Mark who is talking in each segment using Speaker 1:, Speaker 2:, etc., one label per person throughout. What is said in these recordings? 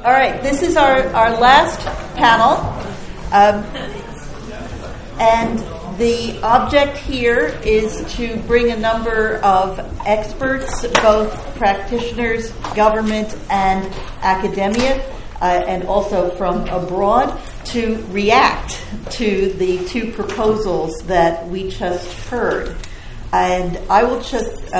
Speaker 1: All right, this is our last panel. And the object here is to bring a number of experts, both practitioners, government, and academia, and also from abroad, to react to the two proposals that we just heard. And I will just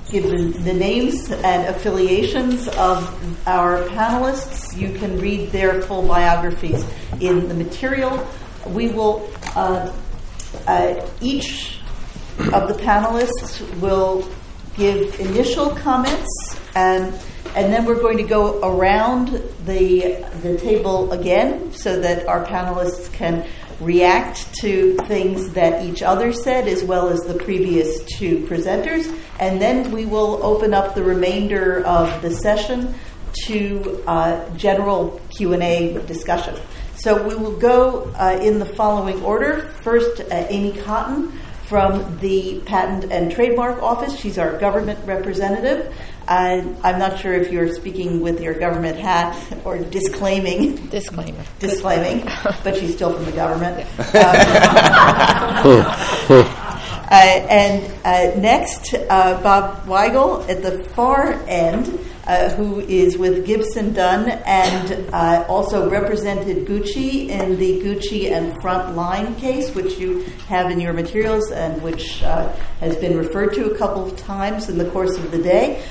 Speaker 1: give the names and affiliations of our panelists. You can read their full biographies in the material. We will, each of the panelists will give initial comments, and then we're going to go around the table again so that our panelists can react to things that each other said as well as the previous two presenters, and then we will open up the remainder of the session to general Q&A discussion. So we will go in the following order. First, Amy Cotton from the Patent and Trademark Office. She's our government representative. I'm not sure if you're speaking with your government hat or disclaiming, but she's still from the government. And next, Bob Weigel at the far end, who is with Gibson Dunn and also represented Gucci in the Gucci and Frontline case, which you have in your materials and which has been referred to a couple of times in the course of the day.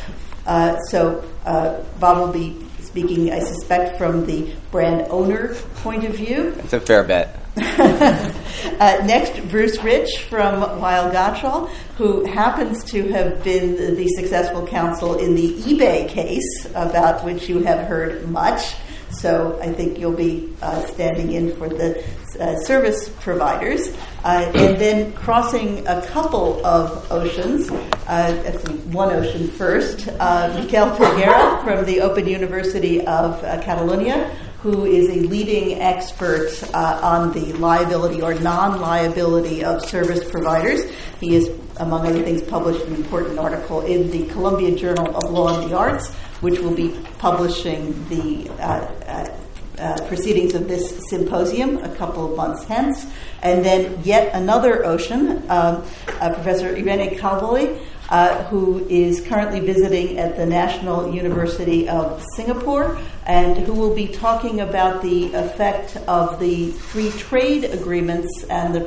Speaker 1: So Bob will be speaking, I suspect, from the brand owner point of view.
Speaker 2: It's a fair bet.
Speaker 1: Next, Bruce Rich from Weil Gotshal, who happens to have been the successful counsel in the eBay case, about which you have heard much. So I think you'll be standing in for the service providers. And then crossing a couple of oceans, actually one ocean first, Miquel Peguera from the Open University of Catalunya, who is a leading expert on the liability or non-liability of service providers. He is, among other things, published an important article in the Columbia Journal of Law and the Arts, which will be publishing the proceedings of this symposium a couple of months hence. And then yet another ocean, Professor Irene Calboli, who is currently visiting at the National University of Singapore, and who will be talking about the effect of the free trade agreements and the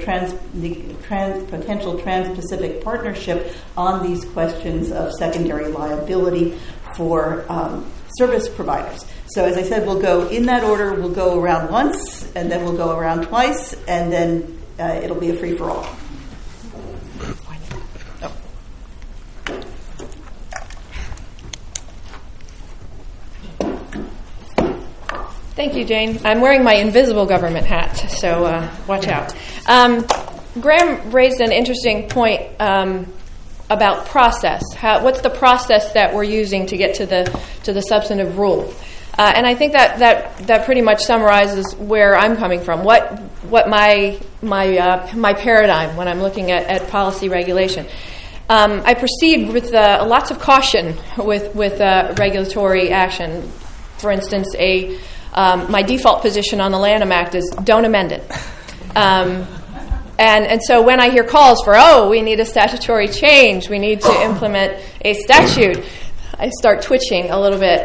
Speaker 1: potential trans-Pacific partnership on these questions of secondary liability for service providers. So as I said, we'll go in that order. We'll go around once, and then we'll go around twice, and then it'll be a free-for-all.
Speaker 3: Thank you, Jane. I'm wearing my invisible government hat, so watch out. Graham raised an interesting point about process. What's the process that we're using to get to the substantive rule? And I think that pretty much summarizes where I'm coming from. What my paradigm when I'm looking at policy regulation. I proceed with lots of caution with regulatory action. For instance, my default position on the Lanham Act is don't amend it. And so when I hear calls for, we need a statutory change, we need to implement a statute, I start twitching a little bit.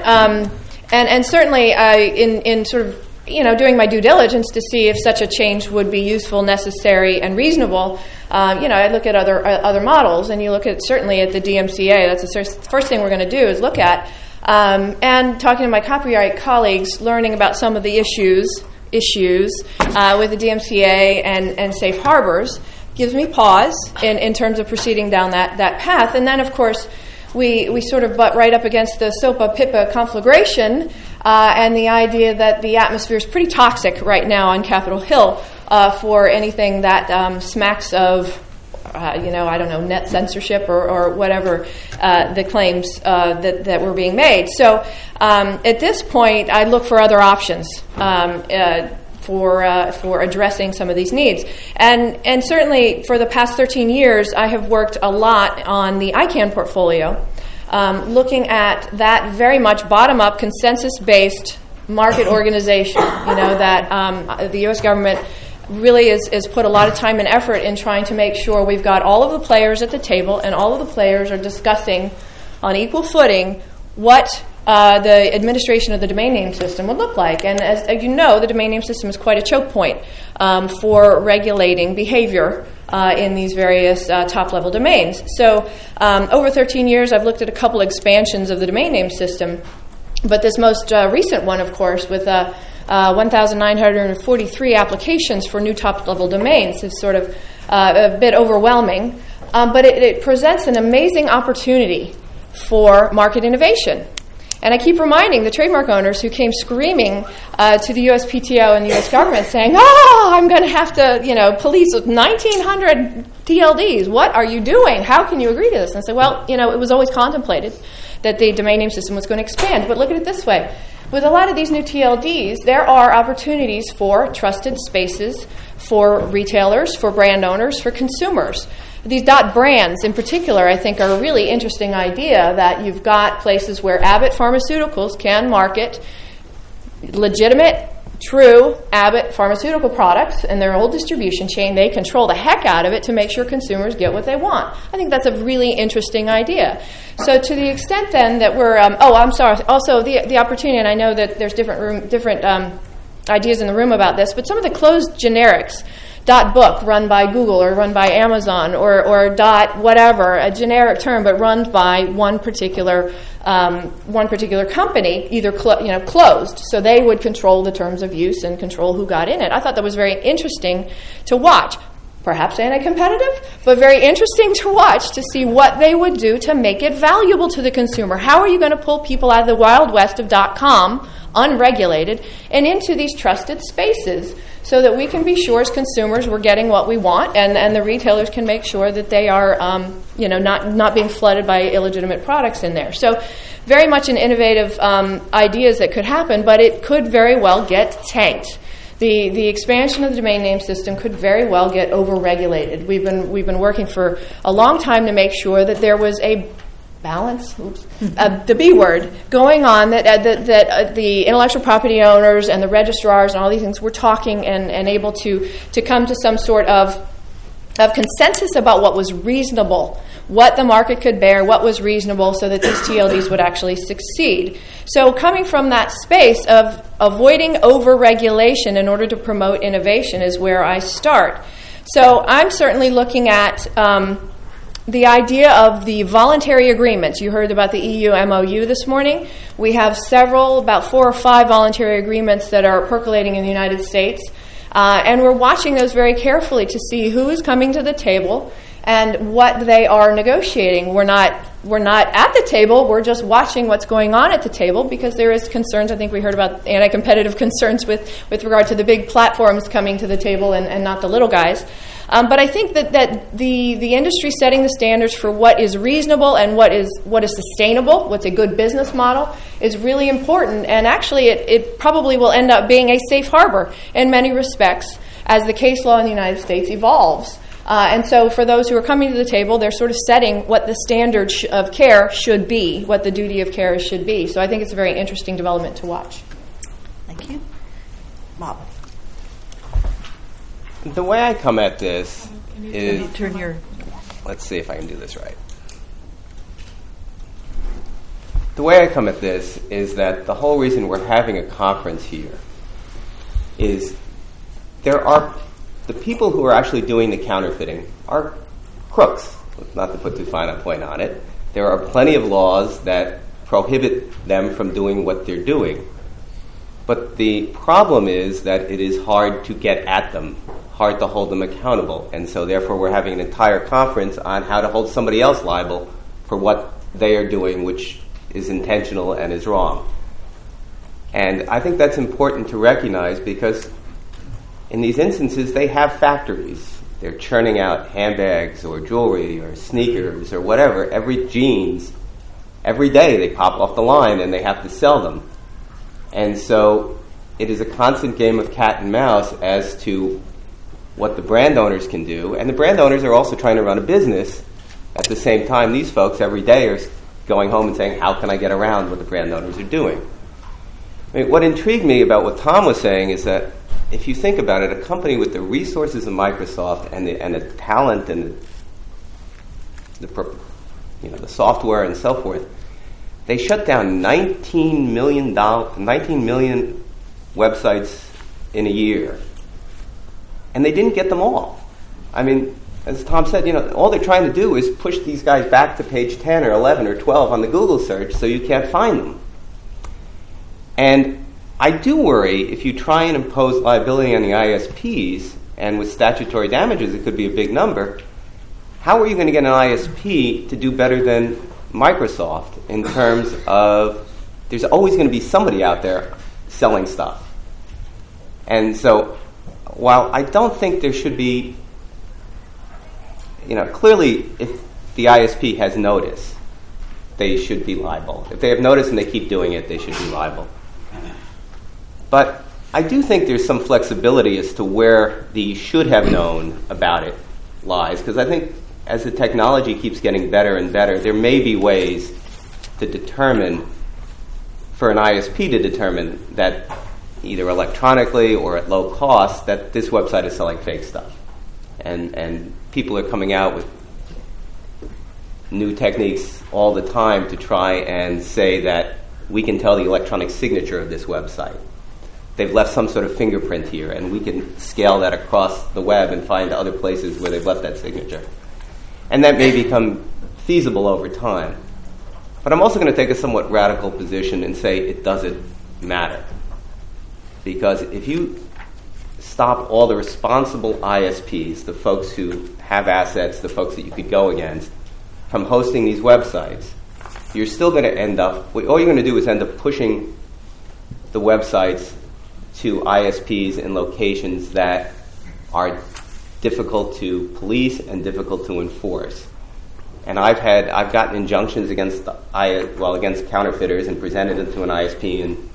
Speaker 3: And certainly in sort of, doing my due diligence to see if such a change would be useful, necessary, and reasonable, I look at other models, and you look at certainly at the DMCA. That's the first thing we're going to do is look at. And talking to my copyright colleagues, learning about some of the issues with the DMCA and safe harbors gives me pause in terms of proceeding down that path. And then, of course, we sort of butt right up against the SOPA-PIPA conflagration and the idea that the atmosphere is pretty toxic right now on Capitol Hill for anything that smacks of net censorship or whatever the claims that were being made. So at this point, I look for other options for addressing some of these needs. And certainly for the past 13 years, I have worked a lot on the ICANN portfolio, looking at that very much bottom-up, consensus-based market organization, that the U.S. government really is put a lot of time and effort in trying to make sure we've got all of the players at the table and all of the players are discussing on equal footing what the administration of the domain name system would look like. And as you know, the domain name system is quite a choke point for regulating behavior in these various top-level domains. So over 13 years, I've looked at a couple expansions of the domain name system, but this most recent one, of course, with 1,943 applications for new top-level domains is sort of a bit overwhelming, but it presents an amazing opportunity for market innovation. And I keep reminding the trademark owners who came screaming to the USPTO and the U.S. government saying, I'm going to have to, police 1,900 TLDs. What are you doing? How can you agree to this? And I said, well, it was always contemplated that the domain name system was going to expand. But look at it this way. With a lot of these new TLDs, there are opportunities for trusted spaces for retailers, for brand owners, for consumers. These .brands in particular, I think, are a really interesting idea that you've got places where Abbott Pharmaceuticals can market legitimate, true Abbott pharmaceutical products in their whole distribution chain. They control the heck out of it to make sure consumers get what they want. I think that's a really interesting idea. So to the extent then that we're, also the opportunity, and I know that there's different ideas in the room about this, but some of the closed generics, .book run by Google or run by Amazon or .whatever, a generic term, but run by one particular company, either closed, so they would control the terms of use and control who got in it. I thought that was very interesting to watch. Perhaps anti-competitive, but very interesting to watch to see what they would do to make it valuable to the consumer. How are you going to pull people out of the Wild West of .com, unregulated, and into these trusted spaces so that we can be sure as consumers we're getting what we want and the retailers can make sure that they are not being flooded by illegitimate products in there. So very much an innovative ideas that could happen, but it could very well get tanked. The expansion of the domain name system could very well get over-regulated. We've been working for a long time to make sure that there was a balance, the B word, going on, that the intellectual property owners and the registrars and all these things were talking and able to come to some sort of consensus about what was reasonable, what the market could bear, what was reasonable, so that these TLDs would actually succeed. So coming from that space of avoiding over-regulation in order to promote innovation is where I start. So I'm certainly looking at the idea of the voluntary agreements. You heard about the EU MOU this morning. We have about 4 or 5 voluntary agreements that are percolating in the United States. And we're watching those very carefully to see who is coming to the table and what they are negotiating. We're not at the table. We're just watching what's going on at the table because there is concerns. I think we heard about anti-competitive concerns with regard to the big platforms coming to the table and not the little guys. But I think that the industry setting the standards for what is reasonable and what is sustainable, what's a good business model, is really important. And actually, it probably will end up being a safe harbor in many respects as the case law in the United States evolves. And so for those who are coming to the table, they're sort of setting what the standard of care should be, what the duty of care should be. So I think it's a very interesting development to watch.
Speaker 1: Thank you. Bob.
Speaker 2: The way I come at this is...
Speaker 1: Turn your...
Speaker 2: Let's see if I can do this right. The way I come at this is that the whole reason we're having a conference here is there are... The people who are actually doing the counterfeiting are crooks, not to put too fine a point on it. There are plenty of laws that prohibit them from doing what they're doing. But the problem is that it is hard to get at them, hard to hold them accountable. And so therefore we're having an entire conference on how to hold somebody else liable for what they are doing, which is intentional and is wrong. And I think that's important to recognize because in these instances, they have factories. They're churning out handbags or jewelry or sneakers or whatever, jeans. Every day they pop off the line and they have to sell them. And so it is a constant game of cat and mouse as to what the brand owners can do. And the brand owners are also trying to run a business. At the same time, these folks every day are going home and saying, how can I get around what the brand owners are doing? I mean, what intrigued me about what Tom was saying is that if you think about it, a company with the resources of Microsoft and the talent and the software and so forth, they shut down 19 million websites in a year, and they didn't get them all. I mean, as Tom said, all they're trying to do is push these guys back to page 10 or 11 or 12 on the Google search so you can't find them. And I do worry if you try and impose liability on the ISPs, and with statutory damages it could be a big number, how are you going to get an ISP to do better than Microsoft in terms of there's always going to be somebody out there selling stuff. And so while I don't think there should be, clearly if the ISP has notice, they should be liable. If they have notice and they keep doing it, they should be liable. But I do think there's some flexibility as to where the should have known about it lies, because I think as the technology keeps getting better and better, there may be ways to determine, for an ISP to determine that either electronically or at low cost, that this website is selling fake stuff. And people are coming out with new techniques all the time to try and say that we can tell the electronic signature of this website. They've left some sort of fingerprint here, and we can scale that across the web and find other places where they've left that signature. And that may become feasible over time. But I'm also going to take a somewhat radical position and say it doesn't matter. Because if you stop all the responsible ISPs, the folks who have assets, the folks that you could go against, from hosting these websites, you're still going to end up, all you're going to do is end up pushing the websites to ISPs in locations that are difficult to police and difficult to enforce. And I've gotten injunctions against counterfeiters and presented them to an ISP, and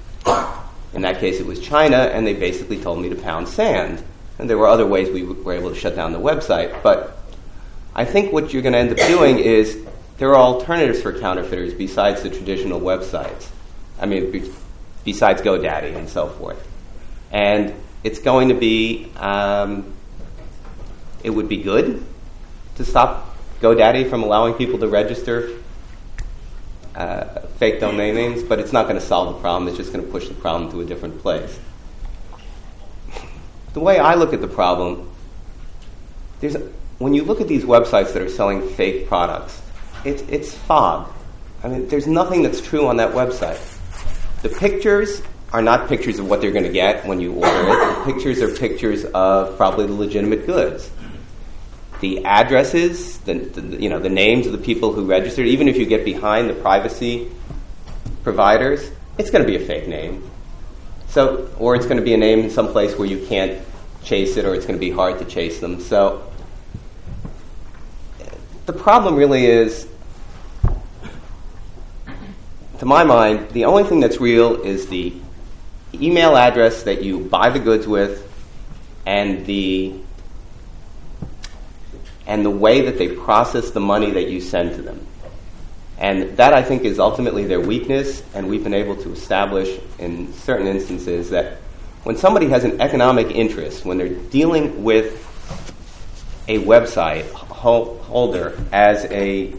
Speaker 2: in that case it was China, and they basically told me to pound sand. And there were other ways we were able to shut down the website. But I think what you're going to end up doing is there are alternatives for counterfeiters besides the traditional websites. I mean, besides GoDaddy and so forth. And it's going to be, it would be good to stop GoDaddy from allowing people to register fake domain names, but it's not going to solve the problem. It's just going to push the problem to a different place. The way I look at the problem, when you look at these websites that are selling fake products, it's fog. I mean, there's nothing that's true on that website. The pictures are not pictures of what they're going to get when you order it. The pictures are pictures of probably the legitimate goods. The addresses, the names of the people who registered, even if you get behind the privacy providers, it's going to be a fake name. So, or it's going to be a name in some place where you can't chase it, or it's going to be hard to chase them. So the problem really is, to my mind, the only thing that's real is the email address that you buy the goods with and the way that they process the money that you send to them. And that, I think, is ultimately their weakness, and we've been able to establish in certain instances that when somebody has an economic interest, when they're dealing with a website holder as a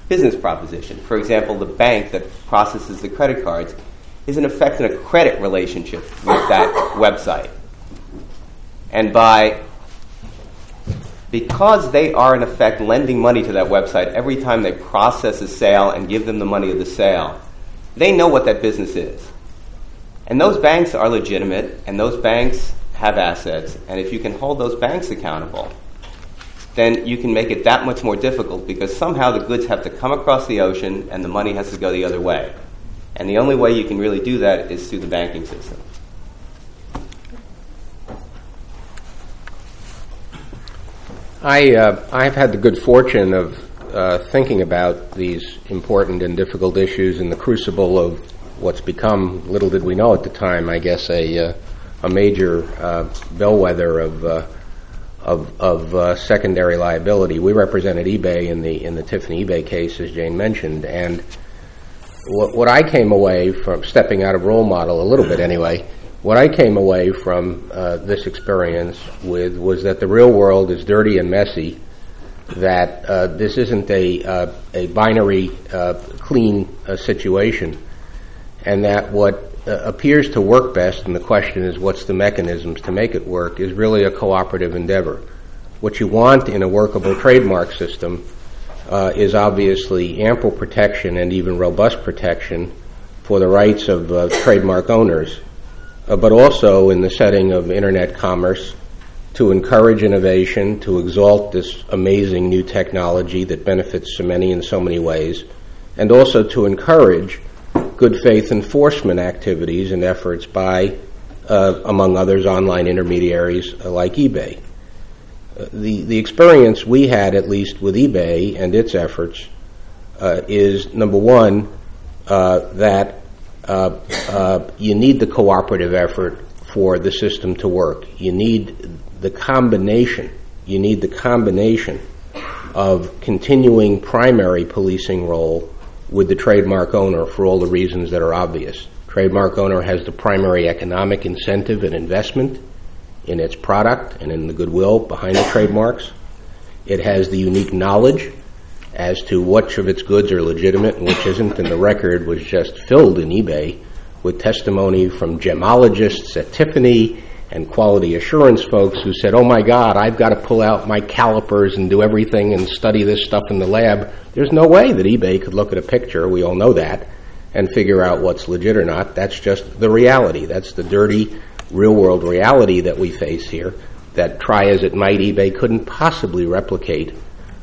Speaker 2: business proposition, for example, the bank that processes the credit cards is in effect in a credit relationship with that website. And because they are in effect lending money to that website every time they process a sale and give them the money of the sale, they know what that business is. And those banks are legitimate, and those banks have assets, and if you can hold those banks accountable, then you can make it that much more difficult, because somehow the goods have to come across the ocean and the money has to go the other way. And the only way you can really do that is through the banking system.
Speaker 4: I've had the good fortune of thinking about these important and difficult issues in the crucible of what's become, little did we know at the time, I guess, a major bellwether of secondary liability. We represented eBay in the Tiffany eBay case, as Jane mentioned, and what I came away from, stepping out of role model a little bit anyway, what I came away from this experience with was that the real world is dirty and messy, that this isn't a binary, clean situation, and that what appears to work best, and the question is what's the mechanisms to make it work, is really a cooperative endeavor. What you want in a workable trademark system is obviously ample protection and even robust protection for the rights of trademark owners, but also in the setting of internet commerce to encourage innovation, to exalt this amazing new technology that benefits so many in so many ways, and also to encourage good faith enforcement activities and efforts by, among others, online intermediaries like eBay. The experience we had, at least with eBay and its efforts, is, number one, that you need the cooperative effort for the system to work. You need the combination of continuing primary policing role with the trademark owner for all the reasons that are obvious. Trademark owner has the primary economic incentive and investment in its product and in the goodwill behind the trademarks. It has the unique knowledge as to which of its goods are legitimate and which isn't, and the record was just filled in eBay with testimony from gemologists at Tiffany and quality assurance folks who said, oh my God, I've got to pull out my calipers and do everything and study this stuff in the lab. There's no way that eBay could look at a picture, we all know that, and figure out what's legit or not. That's just the reality. That's the dirty, real-world reality that we face here, that try as it might, eBay couldn't possibly replicate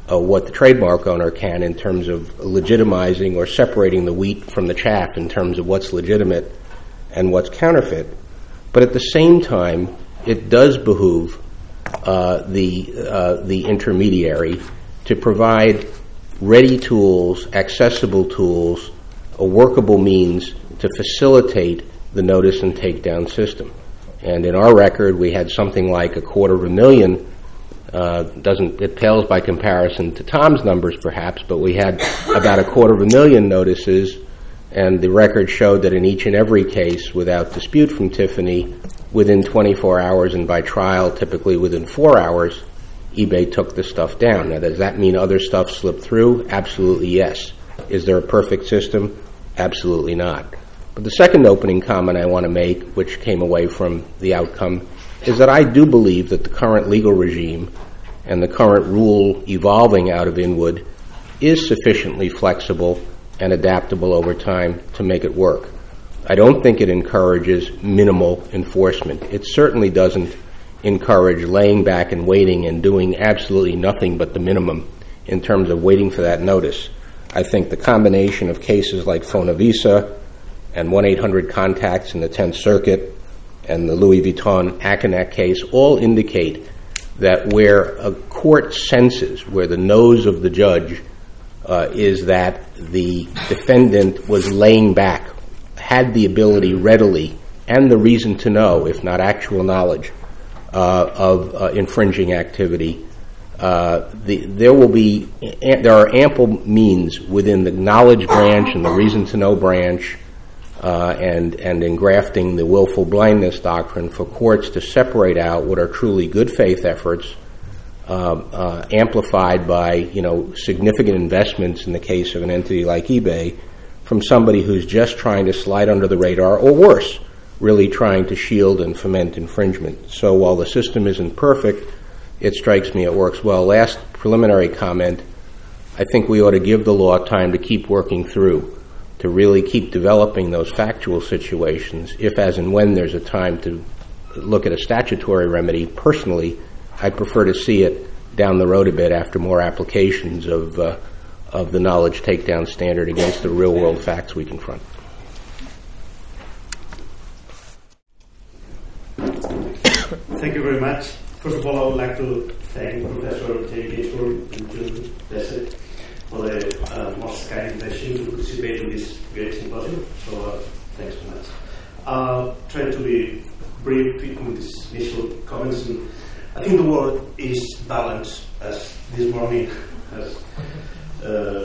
Speaker 4: what the trademark owner can in terms of legitimizing or separating the wheat from the chaff in terms of what's legitimate and what's counterfeit. But at the same time, it does behoove the intermediary to provide ready tools, accessible tools, a workable means to facilitate the notice and takedown system. And in our record, we had something like 250,000. It pales by comparison to Tom's numbers, perhaps, but we had about 250,000 notices, and the record showed that in each and every case, without dispute from Tiffany, within 24 hours and by trial, typically within 4 hours, eBay took the stuff down. Now, does that mean other stuff slipped through? Absolutely yes. Is there a perfect system? Absolutely not. But the second opening comment I want to make, which came away from the outcome, is that I do believe that the current legal regime and the current rule evolving out of Inwood is sufficiently flexible and adaptable over time to make it work. I don't think it encourages minimal enforcement. It certainly doesn't encourage laying back and waiting and doing absolutely nothing but the minimum in terms of waiting for that notice. I think the combination of cases like Fonavisa and 1-800-CONTACTS in the 10th Circuit and the Louis Vuitton Akinek case all indicate that where a court senses, where the nose of the judge is that the defendant was laying back, had the ability readily and the reason to know, if not actual knowledge, of infringing activity, there are ample means within the knowledge branch and the reason to know branch and engrafting the willful blindness doctrine for courts to separate out what are truly good faith efforts amplified by significant investments in the case of an entity like eBay from somebody who's just trying to slide under the radar, or worse, really trying to shield and foment infringement. So while the system isn't perfect, it strikes me it works well. Last preliminary comment, I think we ought to give the law time to keep working through, to really keep developing those factual situations. If, as and when there's a time to look at a statutory remedy, personally, I'd prefer to see it down the road a bit after more applications of the knowledge takedown standard against the real-world facts we confront.
Speaker 5: Thank you very much. First of all, I would like to thank Professor J. Ginsburg and June Desset for the most kind invitation to participate in this great symposium. So thanks so much. Try to be brief in these initial comments. And I think the world is balanced, as this morning has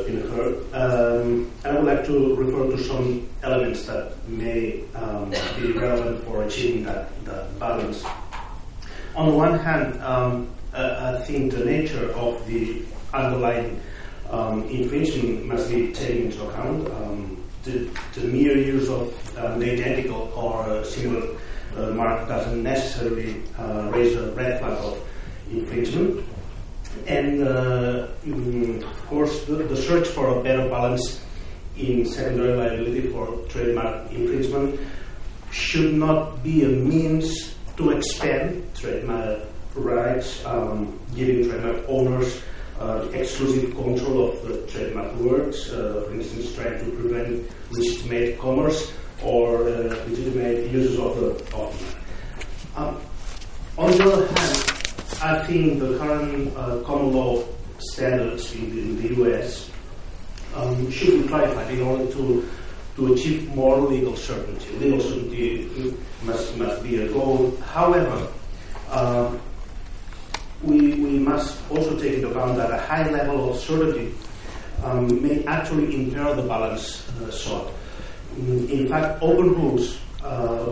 Speaker 5: been heard. I would like to refer to some elements that may be relevant for achieving that balance. On the one hand, I think the nature of the underlying infringement must be taken into account. The mere use of an identical or similar mark doesn't necessarily raise a red flag of infringement. And of course, the search for a better balance in secondary liability for trademark infringement should not be a means to expand trademark rights, giving trademark owners exclusive control of the trademark words, for instance, trying to prevent legitimate commerce or legitimate uses of the mark. On the other hand, I think the current common law standards in the US should be clarified in order to achieve more legal certainty. Legal certainty must be a goal. However, we must also take into account that a high level of certainty may actually impair the balance sought. In fact, open rules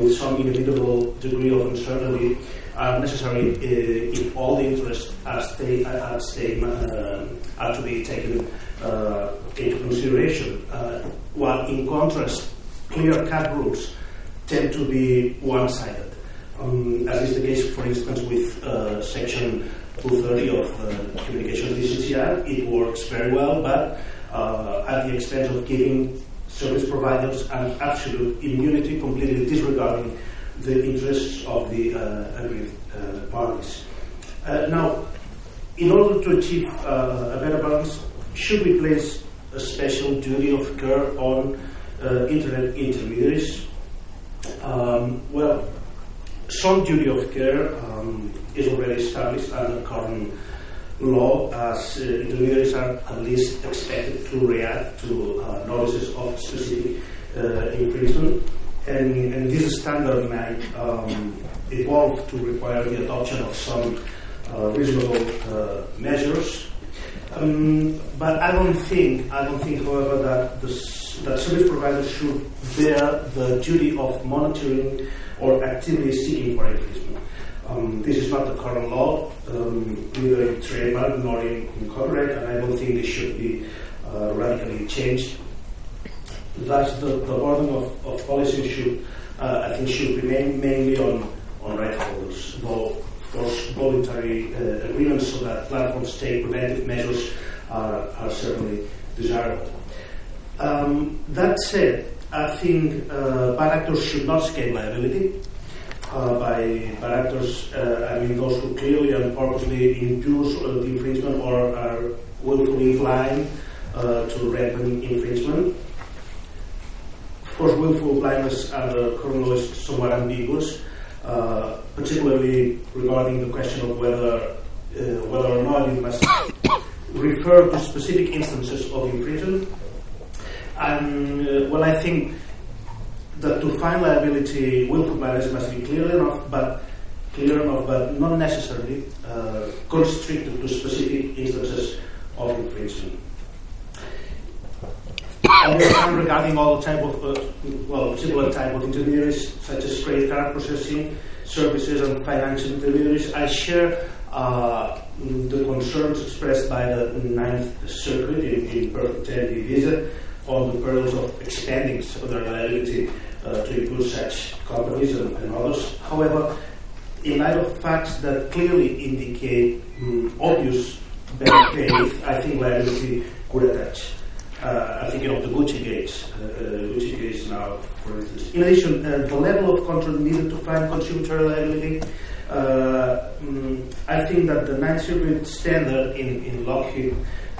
Speaker 5: with some inevitable degree of uncertainty are necessary if all the interests at stake are to be taken into consideration. While in contrast, clear-cut rules tend to be one-sided, as is the case, for instance, with Section 230 of the Communications Decency Act. It works very well, but at the expense of giving service providers an absolute immunity, completely disregarding the interests of the aggrieved parties. Now, in order to achieve a better balance, should we place a special duty of care on Internet intermediaries? Well, some duty of care is already established under current law, as intermediaries are at least expected to react to notices of specific infringement. And this standard might evolve to require the adoption of some reasonable measures. But I don't think, however, that service providers should bear the duty of monitoring or actively seeking for infringement. This is not the current law, neither in trademark nor in copyright, and I don't think this should be radically changed. Thus, the burden of policy should remain mainly on right holders, though of course voluntary agreements so that platforms take preventive measures are certainly desirable. That said, I think bad actors should not escape liability. By bad actors, I mean those who clearly and purposely induce the infringement or are willfully blind to rampant infringement. Of course, willful blindness under current law is somewhat ambiguous, particularly regarding the question of whether or not it must refer to specific instances of infringement. And well, I think that to find liability, willful blindness must be clear enough, but not necessarily constricted to specific instances of infringement. On the other hand, regarding all type of particular type of intermediaries, such as credit card processing services and financial intermediaries, I share the concerns expressed by the Ninth Circuit in Perfect 10 Visa on the perils of expanding secondary liability to include such companies and others. However, in light of facts that clearly indicate obvious bad faith, I think liability could attach. I'm thinking of the Gucci case now, for instance. In addition, the level of control needed to find contributory liability, I think that the Ninth Circuit standard in Lockheed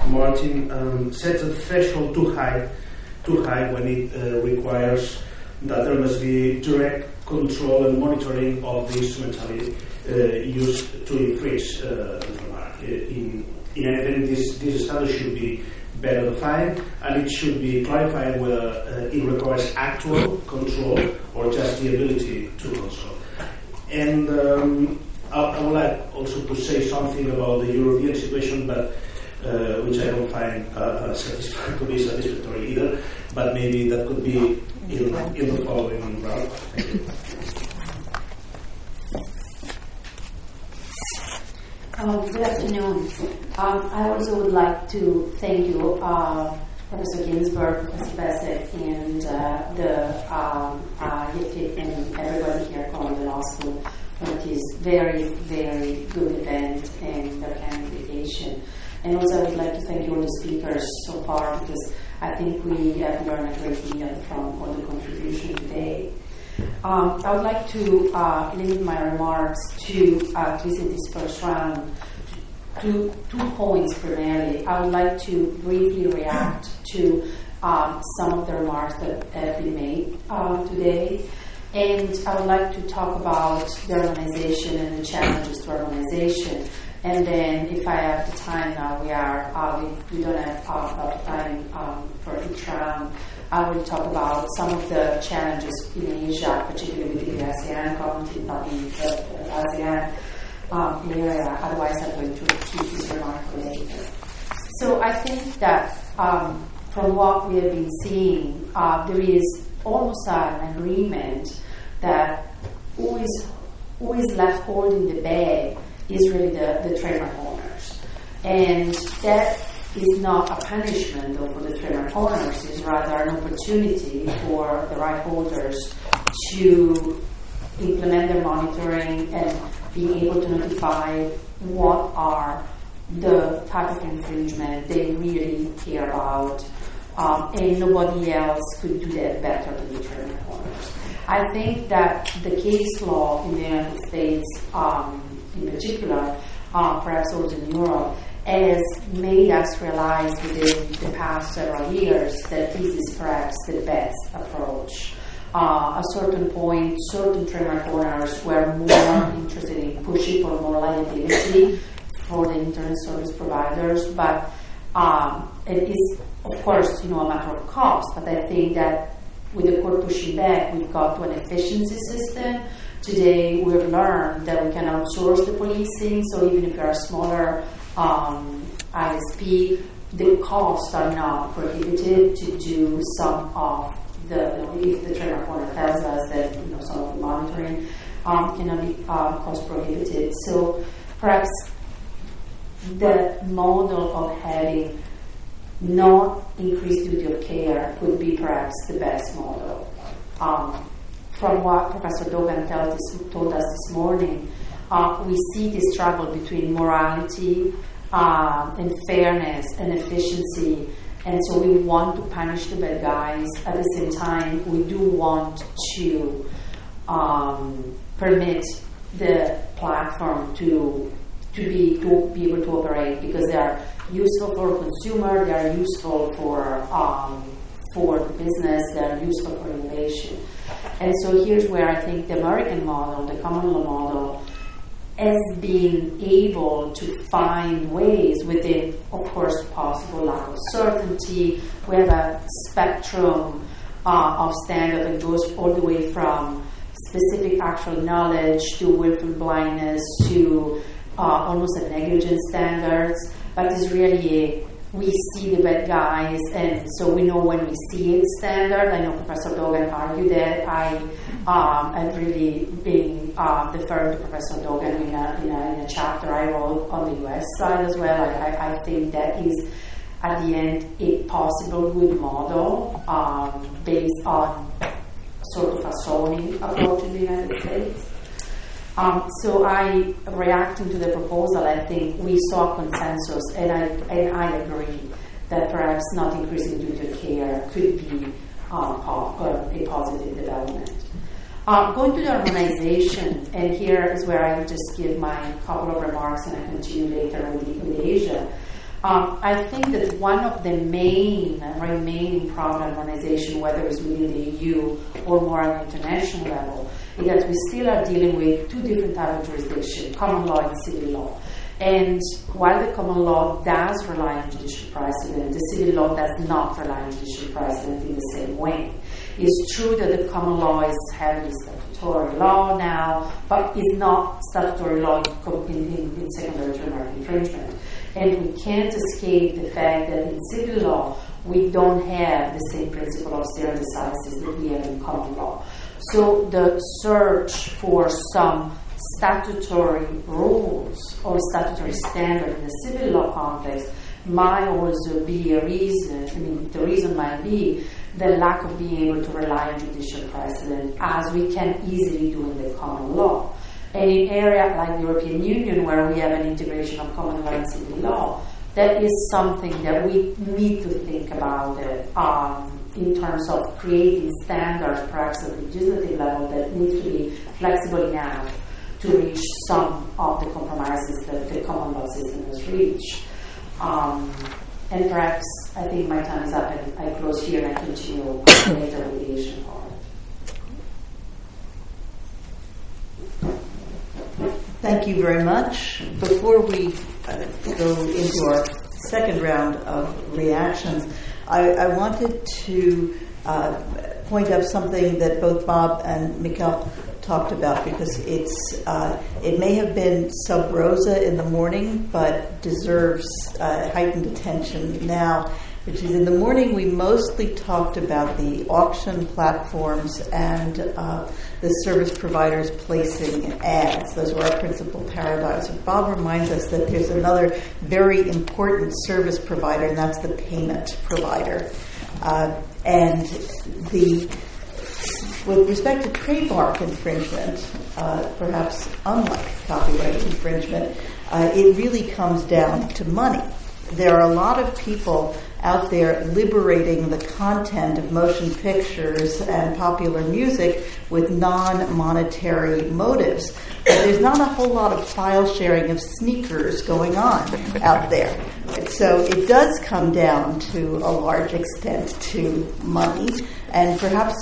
Speaker 5: Martin sets a threshold too high when it requires that there must be direct control and monitoring of the instrumentality used to infringe the mark. In any event, this standard should be better defined, and it should be clarified whether it requires actual control or just the ability to control. And I would like also to say something about the European situation, but which I don't find to be satisfactory either, but maybe that could be in the following round. Thank you.
Speaker 6: Good afternoon. I also would like to thank you, Professor Ginsburg, Professor Bassett, and and everybody here from the law school for this very, very good event and the kind of invitation. And also I would like to thank you all the speakers so far, because I think we have learned a great deal from all the contributions today. I would like to limit my remarks to, at least in this first round, to 2 points primarily. I would like to briefly react to some of the remarks that have been made today. And I would like to talk about the harmonization and the challenges to harmonization. And then, if I have the time now, we don't have enough time for each round. I will talk about some of the challenges in Asia, particularly within the ASEAN area. Otherwise, I'm going to keep this remark for later. So I think that from what we have been seeing, there is almost an agreement that who is left holding the bag is really the trademark owners. And that is not a punishment, though, for the trademark owners. It's rather an opportunity for the right holders to implement their monitoring and being able to notify what are the type of infringement they really care about. And nobody else could do that better than the trademark owners. I think that the case law in the United States, in particular, perhaps also in Europe, has made us realize within the past several years that this is perhaps the best approach. At a certain point, certain trademark owners were more interested in pushing for more liability for the internet service providers, but it is, of course, a matter of cost. But I think that with the court pushing back, we've got to an efficiency system. Today, we've learned that we can outsource the policing, so even if you're a smaller ISP, the costs are not prohibitive to do some of if the trademark owner tells us that some of the monitoring cannot be cost prohibitive. So perhaps the model of having not increased duty of care could be perhaps the best model. From what Professor Dogan told us this morning, we see this struggle between morality and fairness and efficiency, and so we want to punish the bad guys. At the same time, we do want to permit the platform to be able to operate, because they are useful for consumer, they are useful for the business, they are useful for innovation. And so here's where I think the American model, the common law model, has been able to find ways within, of course, possible lack of certainty. We have a spectrum of standard that goes all the way from specific actual knowledge to willful blindness to almost a negligence standards. But it's really we see the bad guys, and so we know when we see it standard. I know Professor Dogan argued that. I've really been deferring to Professor Dogan in a chapter I wrote on the US side as well. I think that is, at the end, a possible good model based on sort of a zoning approach in the United States. So reacting to the proposal, I think we saw consensus, and I agree that perhaps not increasing duty of care could be a positive development. Going to the harmonization, and here is where I just give my couple of remarks and I continue later with Asia. I think that one of the main remaining problem in harmonization, whether it's within the EU or more on an international level, is that we still are dealing with two different types of jurisdiction, common law and civil law. And while the common law does rely on judicial precedent, the civil law does not rely on judicial precedent in the same way. It's true that the common law is heavily statutory law now, but is not statutory law in secondary trademark infringement. And we can't escape the fact that in civil law, we don't have the same principle of stare decisis that we have in common law. So the search for some statutory rules or statutory standard in the civil law context might also be a reason. I mean, the reason might be the lack of being able to rely on judicial precedent, as we can easily do in the common law. And in areas like the European Union, where we have an integration of common law and civil law, that is something that we need to think about in terms of creating standards, perhaps at the legislative level, that needs to be flexible enough to reach some of the compromises that the common law system has reached. And perhaps, I think my time is up, and I close here and I continue later with the Asian part.
Speaker 1: Thank you very much. Before we go into our second round of reactions, I wanted to point out something that both Bob and Miquel talked about, because it may have been sub rosa in the morning, but deserves heightened attention now, which is in the morning we mostly talked about the auction platforms and the service providers placing ads. Those were our principal paradigms. And Bob reminds us that there's another very important service provider, and that's the payment provider. And with respect to trademark infringement, perhaps unlike copyright infringement, it really comes down to money. There are a lot of people out there liberating the content of motion pictures and popular music with non-monetary motives. But there's not a whole lot of file sharing of sneakers going on out there. So it does come down to a large extent to money. And perhaps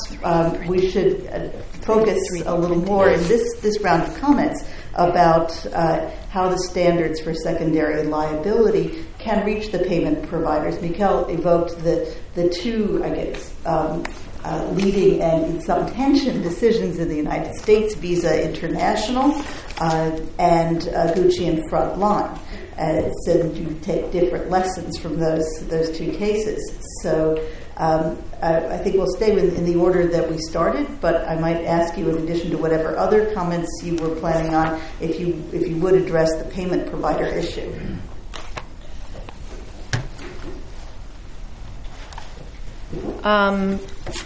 Speaker 1: we should focus a little more in this round of comments about how the standards for secondary liability can reach the payment providers. Miquel evoked the two, I guess, leading and in some tension decisions in the United States, Visa International and Gucci and Frontline. So you take different lessons from those two cases. So I think we'll stay in the order that we started, but I might ask you, in addition to whatever other comments you were planning on, if you would address the payment provider issue.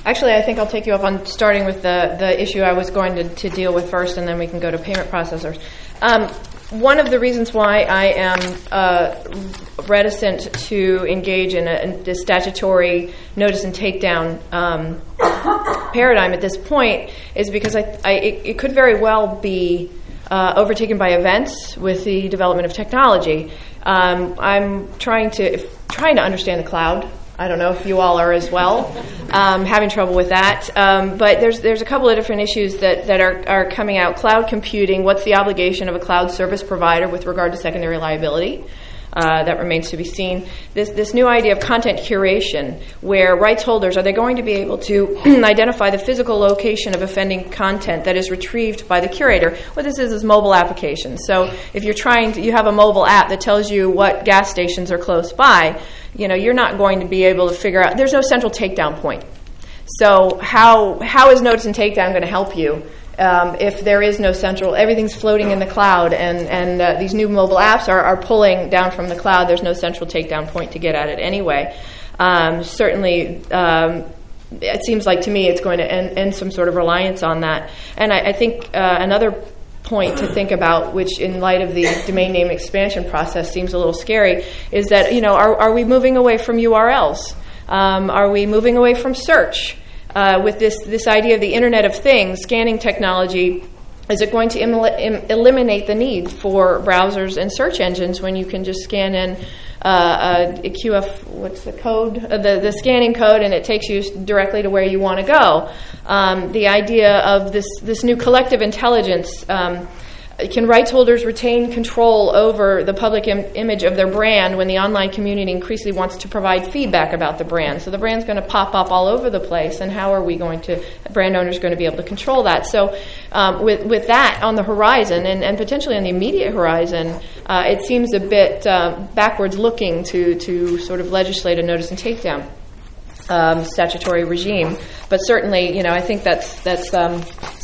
Speaker 3: Actually, I think I'll take you up on starting with the issue I was going to deal with first, and then we can go to payment processors. One of the reasons why I am reticent to engage in the statutory notice and takedown paradigm at this point is because it could very well be overtaken by events with the development of technology. I'm trying to understand the cloud. I don't know if you all are as well. Having trouble with that. But there's a couple of different issues that are coming out. Cloud computing, what's the obligation of a cloud service provider with regard to secondary liability? That remains to be seen. This new idea of content curation, where rights holders, are they going to be able to identify the physical location of offending content that is retrieved by the curator? What this is mobile applications. So if you have a mobile app that tells you what gas stations are close by, you're not going to be able to figure out, there's no central takedown point. So how is notice and takedown going to help you if there is no central, everything's floating in the cloud, and these new mobile apps are pulling down from the cloud, there's no central takedown point to get at it anyway. Certainly, it seems like to me it's going to end some sort of reliance on that. And I think another point to think about, which in light of the domain name expansion process seems a little scary, is that, are we moving away from URLs? Are we moving away from search? With this idea of the Internet of Things, scanning technology, is it going to eliminate the need for browsers and search engines when you can just scan in a QF, what's the code? The scanning code, and it takes you directly to where you want to go. The idea of this new collective intelligence Can rights holders retain control over the public image of their brand when the online community increasingly wants to provide feedback about the brand? So the brand's going to pop up all over the place, and how are we going to, brand owners going to be able to control that? So with that on the horizon, and potentially on the immediate horizon, it seems a bit backwards looking to sort of legislate a notice and takedown statutory regime. But certainly, I think that's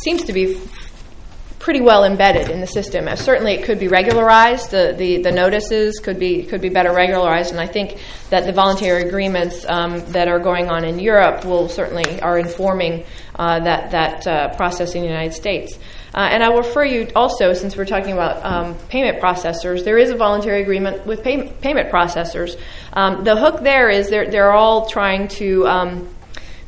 Speaker 3: seems to be pretty well embedded in the system. Certainly, it could be regularized. The notices could be better regularized, and I think that the voluntary agreements that are going on in Europe are informing that process in the United States. And I will refer you also, since we're talking about payment processors, there is a voluntary agreement with payment processors. The hook there is they're all trying to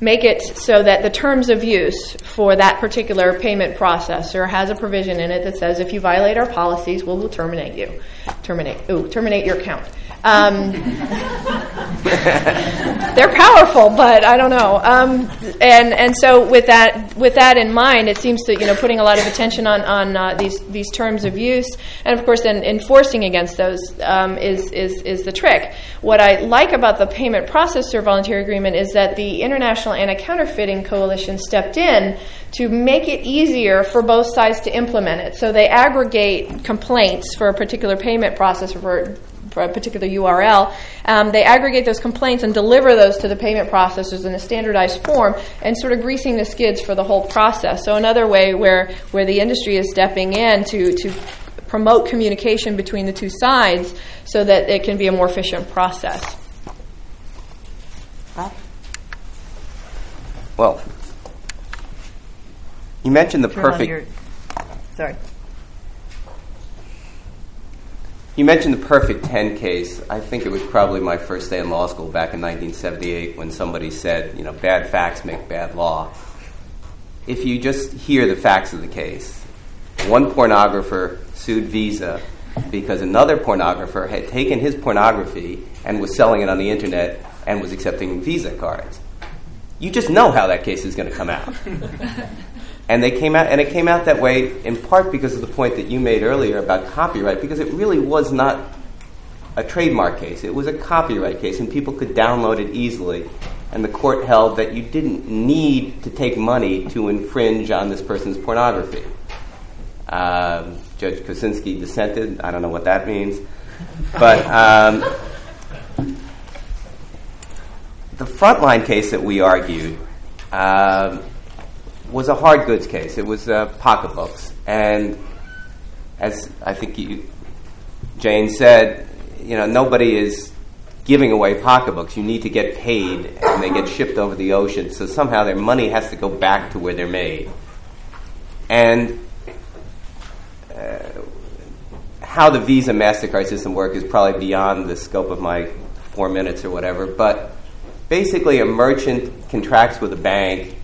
Speaker 3: make it so that the terms of use for that particular payment processor has a provision in it that says if you violate our policies, we'll terminate you. Terminate your account. They're powerful, but I don't know. And so with that in mind, it seems to putting a lot of attention on these terms of use, and of course then enforcing against those is the trick. What I like about the payment processor voluntary agreement is that the International Anti-Counterfeiting Coalition stepped in to make it easier for both sides to implement it. So they aggregate complaints for a particular payment processor for a particular URL. They aggregate those complaints and deliver those to the payment processors in a standardized form, and sort of greasing the skids for the whole process. So another way where the industry is stepping in to promote communication between the two sides so that it can be a more efficient process.
Speaker 2: Well, you mentioned the perfect...
Speaker 1: Sorry.
Speaker 2: You mentioned the perfect 10 case. I think it was probably my first day in law school back in 1978 when somebody said, bad facts make bad law. If you just hear the facts of the case, one pornographer sued Visa because another pornographer had taken his pornography and was selling it on the internet and was accepting Visa cards. You just know how that case is going to come out. And it came out that way in part because of the point that you made earlier about copyright, because it really was not a trademark case. It was a copyright case, and people could download it easily. And the court held that you didn't need to take money to infringe on this person's pornography. Judge Kosinski dissented. I don't know what that means. But the Frontline case that we argued was a hard goods case. It was pocketbooks. And as I think Jane said, nobody is giving away pocketbooks. You need to get paid, and they get shipped over the ocean. So somehow their money has to go back to where they're made. And how the Visa MasterCard system works is probably beyond the scope of my 4 minutes or whatever. But basically a merchant contracts with a bank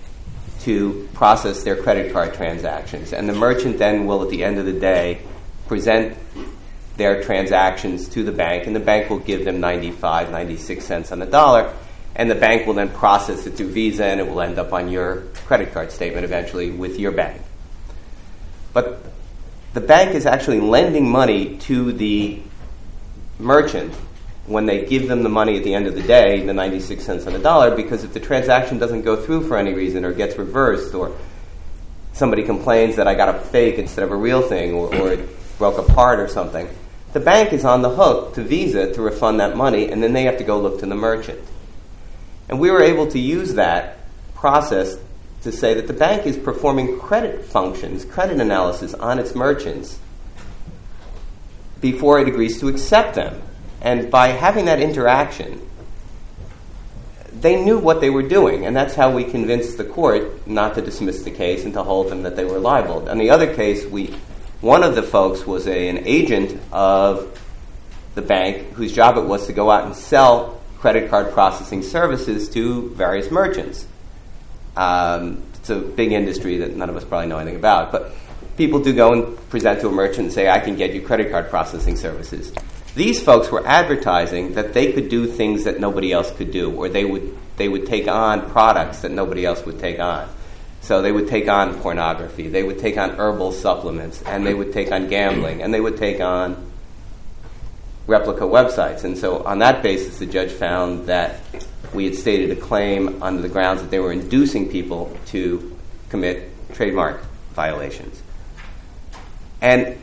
Speaker 2: to process their credit card transactions. And the merchant then will, at the end of the day, present their transactions to the bank, and the bank will give them 96 cents on the dollar, and the bank will then process it through Visa, and it will end up on your credit card statement eventually with your bank. But the bank is actually lending money to the merchant when they give them the money at the end of the day, the 96 cents on the dollar, because if the transaction doesn't go through for any reason or gets reversed, or somebody complains that I got a fake instead of a real thing, or it broke apart or something, the bank is on the hook to Visa to refund that money, and then they have to go look to the merchant. And we were able to use that process to say that the bank is performing credit functions, credit analysis on its merchants before it agrees to accept them. And by having that interaction, they knew what they were doing, and that's how we convinced the court not to dismiss the case and to hold them that they were liable. In the other case, one of the folks was an agent of the bank whose job it was to go out and sell credit card processing services to various merchants. It's a big industry that none of us probably know anything about, but people do go and present to a merchant and say, I can get you credit card processing services. These folks were advertising that they could do things that nobody else could do, or they would take on products that nobody else would take on. So they would take on pornography, they would take on herbal supplements, and they would take on gambling, and they would take on replica websites. And so on that basis, the judge found that we had stated a claim under the grounds that they were inducing people to commit trademark violations. And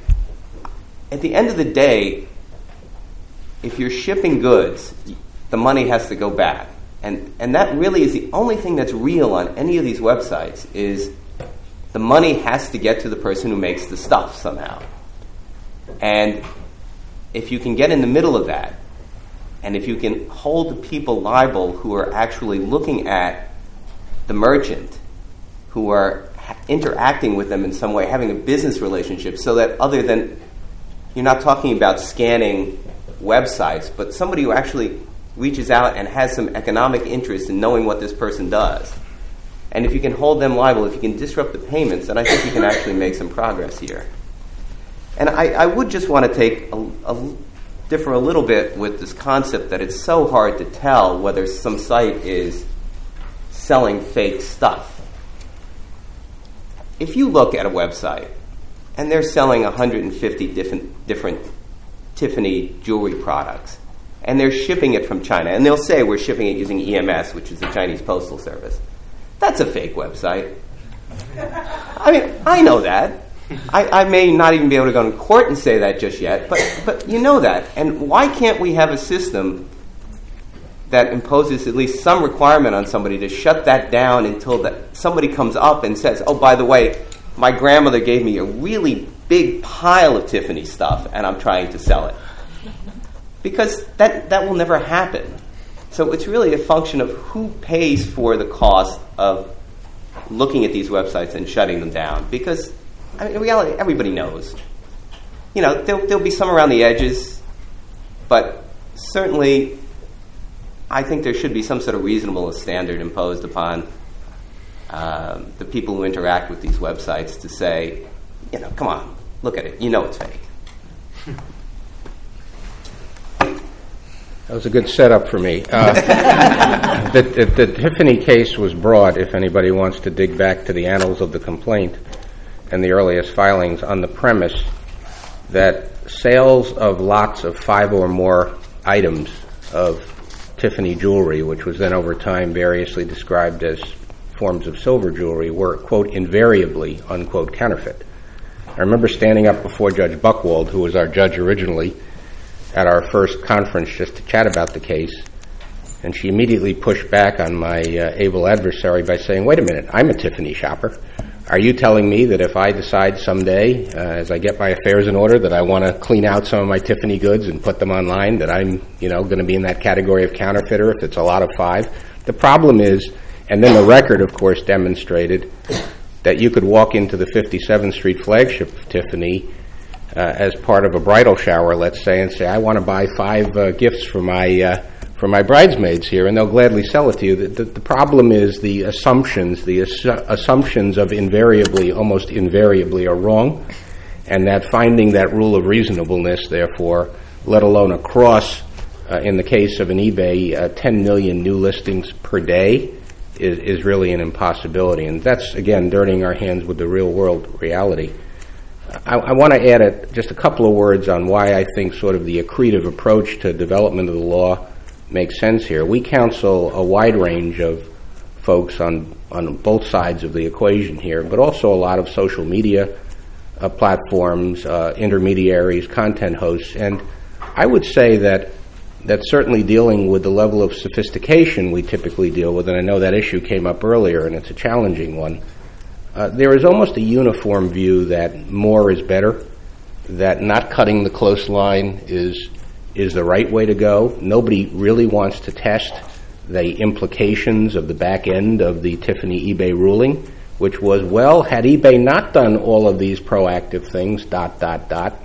Speaker 2: at the end of the day, if you're shipping goods, the money has to go back. And that really is the only thing that's real on any of these websites, is the money has to get to the person who makes the stuff somehow. And if you can get in the middle of that, and if you can hold the people liable who are actually looking at the merchant, who are interacting with them in some way, having a business relationship, so that other than, you're not talking about scanning websites, but somebody who actually reaches out and has some economic interest in knowing what this person does. And if you can hold them liable, if you can disrupt the payments, then I think you can actually make some progress here. And I would just want to differ a little bit with this concept that it's so hard to tell whether some site is selling fake stuff. If you look at a website and they're selling 150 different Tiffany jewelry products, and they're shipping it from China, and they'll say we're shipping it using EMS, which is the Chinese Postal Service, that's a fake website. I mean, I know that. I may not even be able to go to court and say that just yet, but you know that. And why can't we have a system that imposes at least some requirement on somebody to shut that down until that somebody comes up and says, oh, by the way, my grandmother gave me a really big pile of Tiffany stuff and I'm trying to sell it. Because that will never happen. So it's really a function of who pays for the cost of looking at these websites and shutting them down. Because I mean, in reality, everybody knows. You know, there'll be some around the edges, but certainly I think there should be some sort of reasonable standard imposed upon the people who interact with these websites to say, you know, come on, look at it. You know it's fake.
Speaker 4: That was a good setup for me. The Tiffany case was brought, if anybody wants to dig back to the annals of the complaint and the earliest filings, on the premise that sales of lots of 5 or more items of Tiffany jewelry, which was then over time variously described as forms of silver jewelry, were, quote, invariably, unquote, counterfeit. I remember standing up before Judge Buchwald, who was our judge originally, at our first conference just to chat about the case, and she immediately pushed back on my able adversary by saying, wait a minute, I'm a Tiffany shopper. Are you telling me that if I decide someday, as I get my affairs in order, that I want to clean out some of my Tiffany goods and put them online, that I'm, going to be in that category of counterfeiter if it's a lot of 5? The problem is, and then the record, of course, demonstrated that you could walk into the 57th Street flagship of Tiffany as part of a bridal shower, let's say, and say, I want to buy 5 gifts for my bridesmaids here, and they'll gladly sell it to you. The problem is the assumptions of invariably, almost invariably, are wrong, and that finding that rule of reasonableness, therefore, let alone across, in the case of an eBay, 10 million new listings per day, is really an impossibility. And that's, again, dirtying our hands with the real-world reality. I want to add just a couple of words on why I think sort of the accretive approach to development of the law makes sense here. We counsel a wide range of folks on both sides of the equation here, but also a lot of social media platforms, intermediaries, content hosts. And I would say that certainly dealing with the level of sophistication we typically deal with, and I know that issue came up earlier and it's a challenging one, there is almost a uniform view that more is better, that not cutting the close line is the right way to go. Nobody really wants to test the implications of the back end of the Tiffany eBay ruling, which was, well, had eBay not done all of these proactive things, ...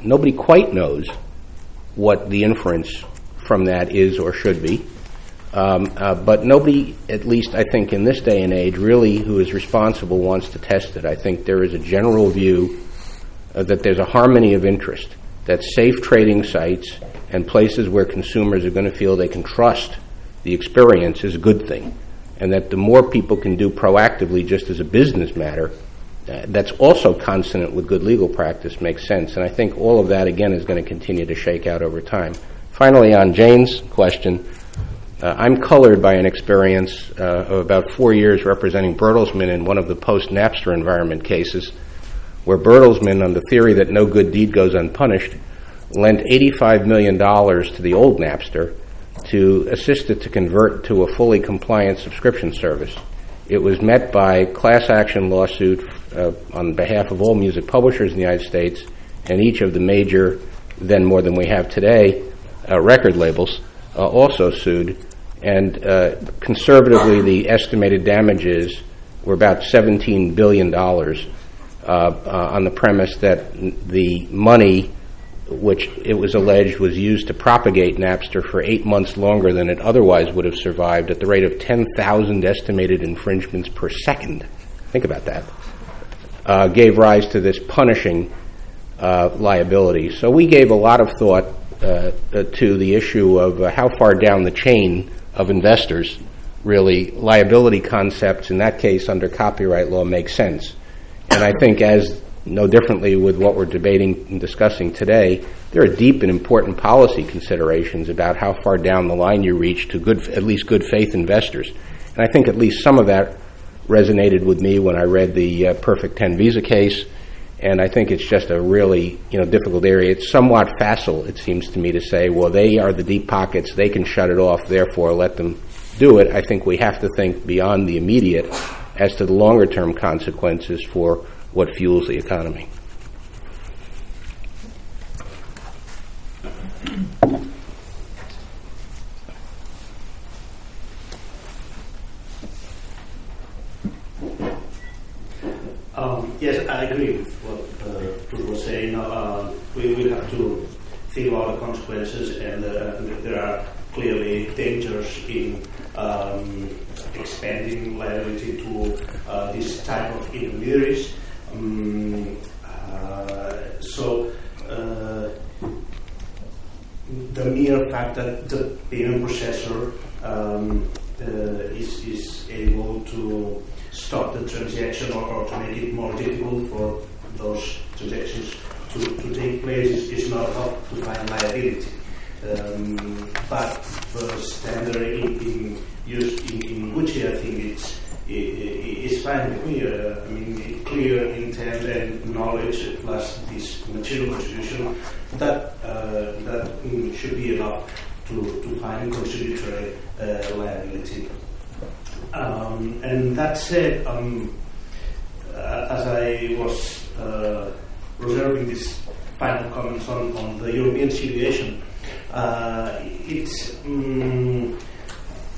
Speaker 4: nobody quite knows what the inference from that is or should be. But nobody, at least I think in this day and age, really who is responsible wants to test it. I think there is a general view that there's a harmony of interest, that safe trading sites and places where consumers are going to feel they can trust the experience is a good thing. and that the more people can do proactively just as a business matter, that's also consonant with good legal practice makes sense. And I think all of that, again, is going to continue to shake out over time. Finally, on Jane's question, I'm colored by an experience of about 4 years representing Bertelsmann in one of the post-Napster environment cases, where Bertelsmann, on the theory that no good deed goes unpunished, lent $85 million to the old Napster to assist it to convert to a fully compliant subscription service. It was met by class action lawsuit on behalf of all music publishers in the United States and each of the major, then more than we have today, record labels also sued. And conservatively, the estimated damages were about $17 billion on the premise that the money, which it was alleged was used to propagate Napster for 8 months longer than it otherwise would have survived at the rate of 10,000 estimated infringements per second. Think about that. Gave rise to this punishing liability. So we gave a lot of thought to the issue of how far down the chain of investors really liability concepts in that case under copyright law make sense. And I think, as no differently with what we're debating and discussing today, there are deep and important policy considerations about how far down the line you reach to at least good faith investors. And I think at least some of that resonated with me when I read the Perfect 10 Visa case, and I think it's just a really difficult area. It's somewhat facile, it seems to me, to say, well, they are the deep pockets, they can shut it off, therefore let them do it. I think we have to think beyond the immediate as to the longer-term consequences for what fuels the economy.
Speaker 5: Yes, I agree with what Drew was saying. We will have to think about the consequences, and there are clearly dangers in expanding liability to this type of intermediaries. So the mere fact that the payment processor is able to stop the transaction or to make it more difficult for those transactions to take place is not enough to find liability. But the standard used in Gucci, I think it's fine with me. I mean, clear intent and knowledge plus this material contribution that should be enough to find contributory liability. And that said, as I was reserving these final comments on the European situation, it's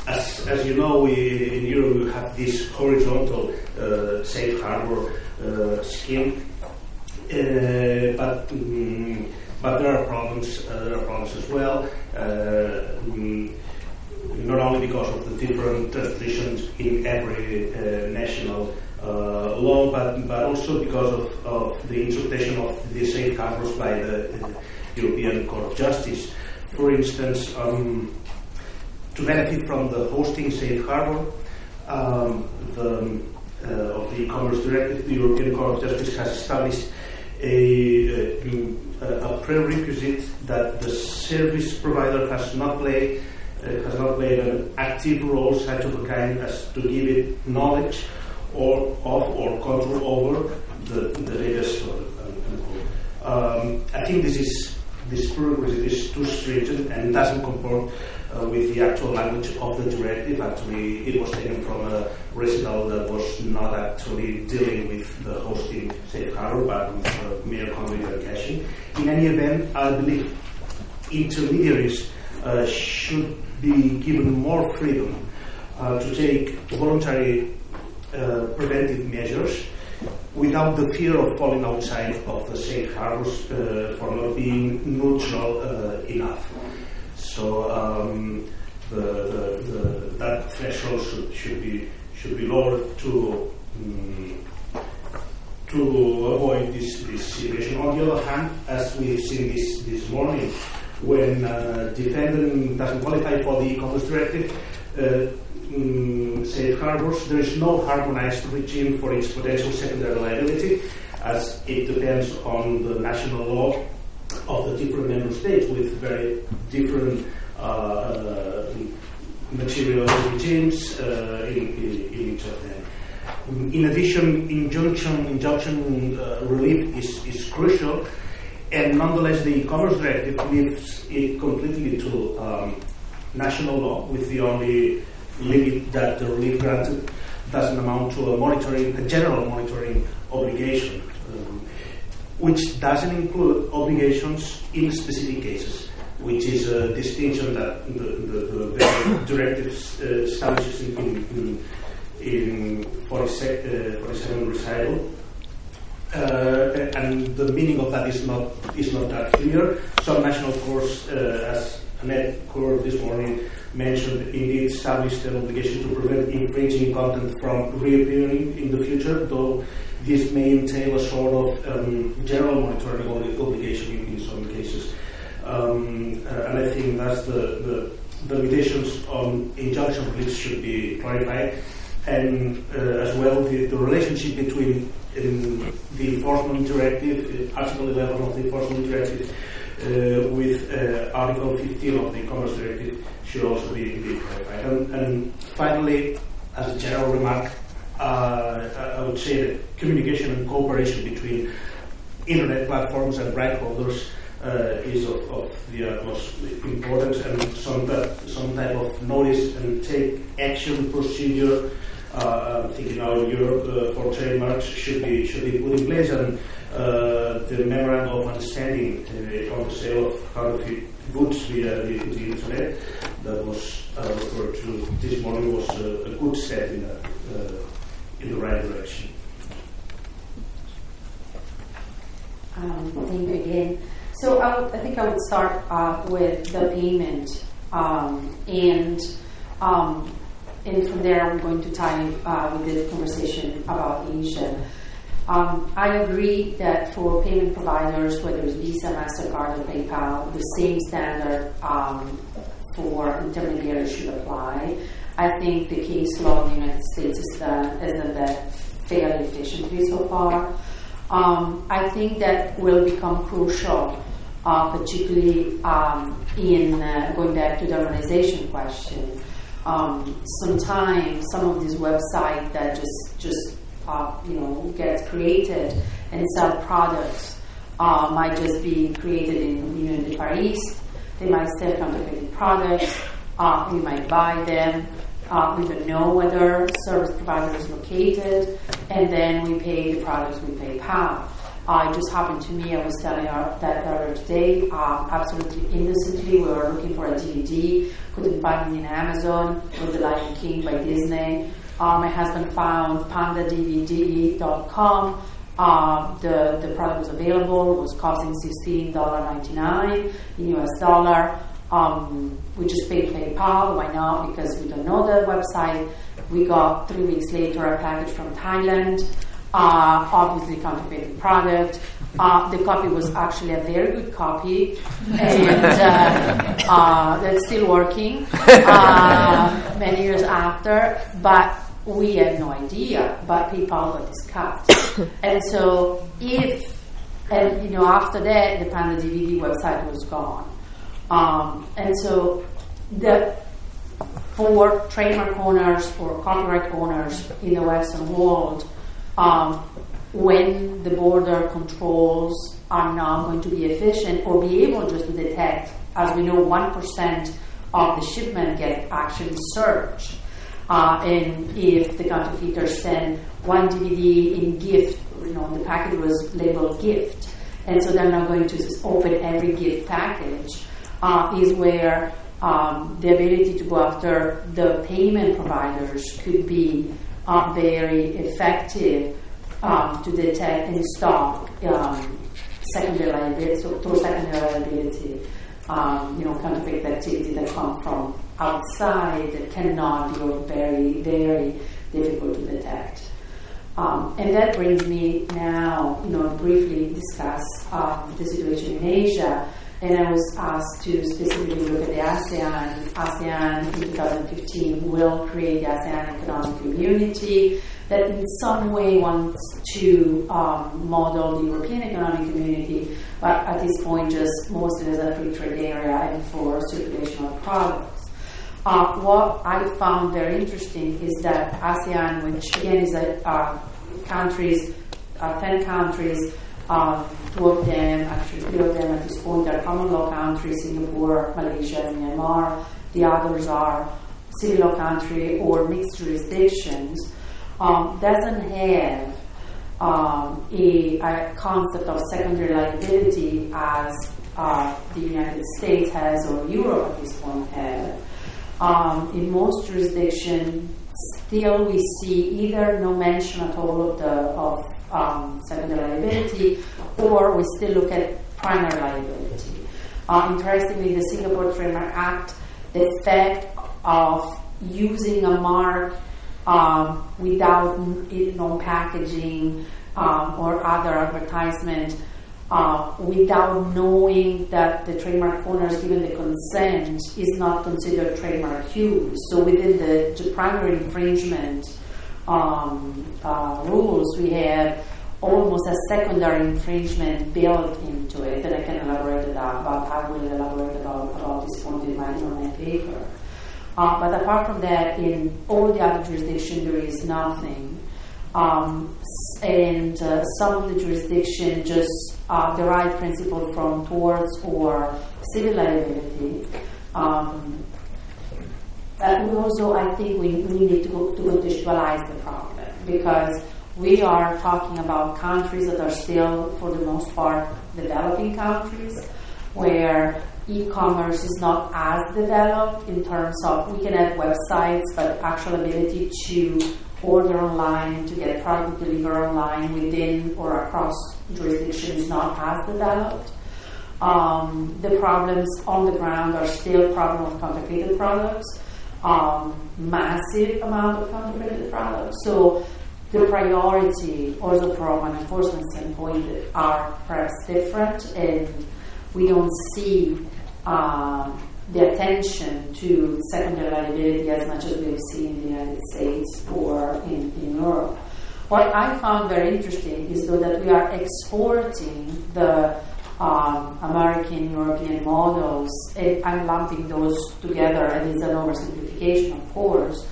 Speaker 5: as you know, in Europe we have this horizontal safe harbor scheme, but there are problems. There are problems as well. Not only because of the different traditions in every national law, but also because of the interpretation of the safe harbors by the European Court of Justice. For instance, to benefit from the hosting safe harbor of the e-commerce directive, the European Court of Justice has established a prerequisite that the service provider has not played an active role such of a kind as to give it knowledge or control over the data store. I think this prerequisite is too stringent and doesn't comport with the actual language of the directive. Actually, it was taken from a recital that was not actually dealing with the hosting safe harbor, but with mere conduit and caching. In any event, I believe intermediaries should be given more freedom to take voluntary preventive measures without the fear of falling outside of the safe harbors for not being neutral enough. So that threshold should be lowered to avoid this situation. On the other hand, as we've seen this morning, when defendant doesn't qualify for the e-commerce directive, safe harbors. There is no harmonized regime for its potential secondary liability, as it depends on the national law of the different member states with very different material regimes in each of them. In addition, injunction relief is crucial, and nonetheless the e-commerce directive leaves it completely to national law, with the only limit that the relief granted doesn't amount to a general monitoring obligation, which doesn't include obligations in specific cases, which is a distinction that the directive establishes in 47 recital. And the meaning of that is not that clear. Some national courts, as Annette Court this morning mentioned, indeed established an obligation to prevent infringing content from reappearing in the future, though this may entail a sort of general monitoring obligation in some cases. And I think that's the limitations on injunction relief should be clarified, and as well the relationship between the enforcement directive, Article 11 of the enforcement directive, with Article 15 of the Commerce Directive should also be clarified. And finally, as a general remark, I would say that communication and cooperation between internet platforms and right holders is of the utmost importance, and some type of notice and take action procedure. Thinking now in Europe for trademarks should be put in place, and the memorandum of understanding on the sale of counterfeit goods via the internet that was referred to this morning was a good step in the right direction.
Speaker 6: Thank you again. So I think I would start with the payment, and from there I'm going to tie with the conversation about Asia. I agree that for payment providers, whether it's Visa, MasterCard, or PayPal, the same standard for intermediaries should apply. I think the case law in the United States has done that fairly efficiently so far. I think that will become crucial, particularly in going back to the harmonization question. Sometimes some of these websites that just get created and sell products might just be created in the Far East. They might sell counterfeit products. We might buy them. We don't know whether service provider is located, and then we pay the products with PayPal. It just happened to me. I was telling that earlier today. Absolutely innocently, we were looking for a DVD, couldn't find it in Amazon. It was The Lion King by Disney. My husband found pandadvd.com. The product was available. It was costing $16.99 in US dollar. We just paid PayPal. Why not? Because we don't know the website. We got 3 weeks later a package from Thailand. Obviously counterfeit product. The copy was actually a very good copy, and that's still working many years after, but we had no idea, but PayPal got this cut. And so after that, the Panda DVD website was gone. And so for trademark owners or copyright owners in the Western world, when the border controls are not going to be efficient or be able just to detect, as we know, 1% of the shipment get actually searched. And if the counterfeiter send one DVD in gift, the package was labeled gift, and so they're not going to just open every gift package, is where the ability to go after the payment providers could be very effective to detect and stop secondary liability, through secondary liability, counterfeit activity that come from outside that cannot be or very, very difficult to detect. And that brings me now, briefly discuss the situation in Asia. and I was asked to specifically look at the ASEAN. ASEAN in 2015 will create the ASEAN Economic Community that in some way wants to model the European Economic Community, but at this point just mostly as a free trade area and for circulation of products. What I found very interesting is that ASEAN, which again is countries, 10 countries, 2 of them, actually 3 of them at this point are common law countries, Singapore, Malaysia, and Myanmar. The others are civil law country or mixed jurisdictions. Doesn't have a concept of secondary liability as the United States has or Europe at this point has. In most jurisdictions, still we see either no mention at all of secondary liability, or we still look at primary liability. Interestingly, the Singapore Trademark Act, the effect of using a mark without packaging or other advertisement, without knowing that the trademark owner has given the consent, is not considered trademark use. So within the primary infringement rules, we have almost a secondary infringement built into it, and I can elaborate about. I will elaborate about this point in my paper. But apart from that, in all the other jurisdictions, there is nothing. And some of the jurisdictions just derive principle from torts or civil liability. But also, I think we need to contextualize the problem, because we are talking about countries that are still, for the most part, developing countries, where e-commerce is not as developed in terms of, we can have websites, but actual ability to order online, to get product delivered online within or across jurisdictions is not as developed. The problems on the ground are still problem of counterfeited products, massive amount of counterfeited products. So the priority, also from an enforcement standpoint, are perhaps different, and we don't see the attention to secondary liability as much as we've seen in the United States or in Europe. What I found very interesting is, though, that we are exporting the American, European models, and I'm lumping those together, and it's an oversimplification, of course,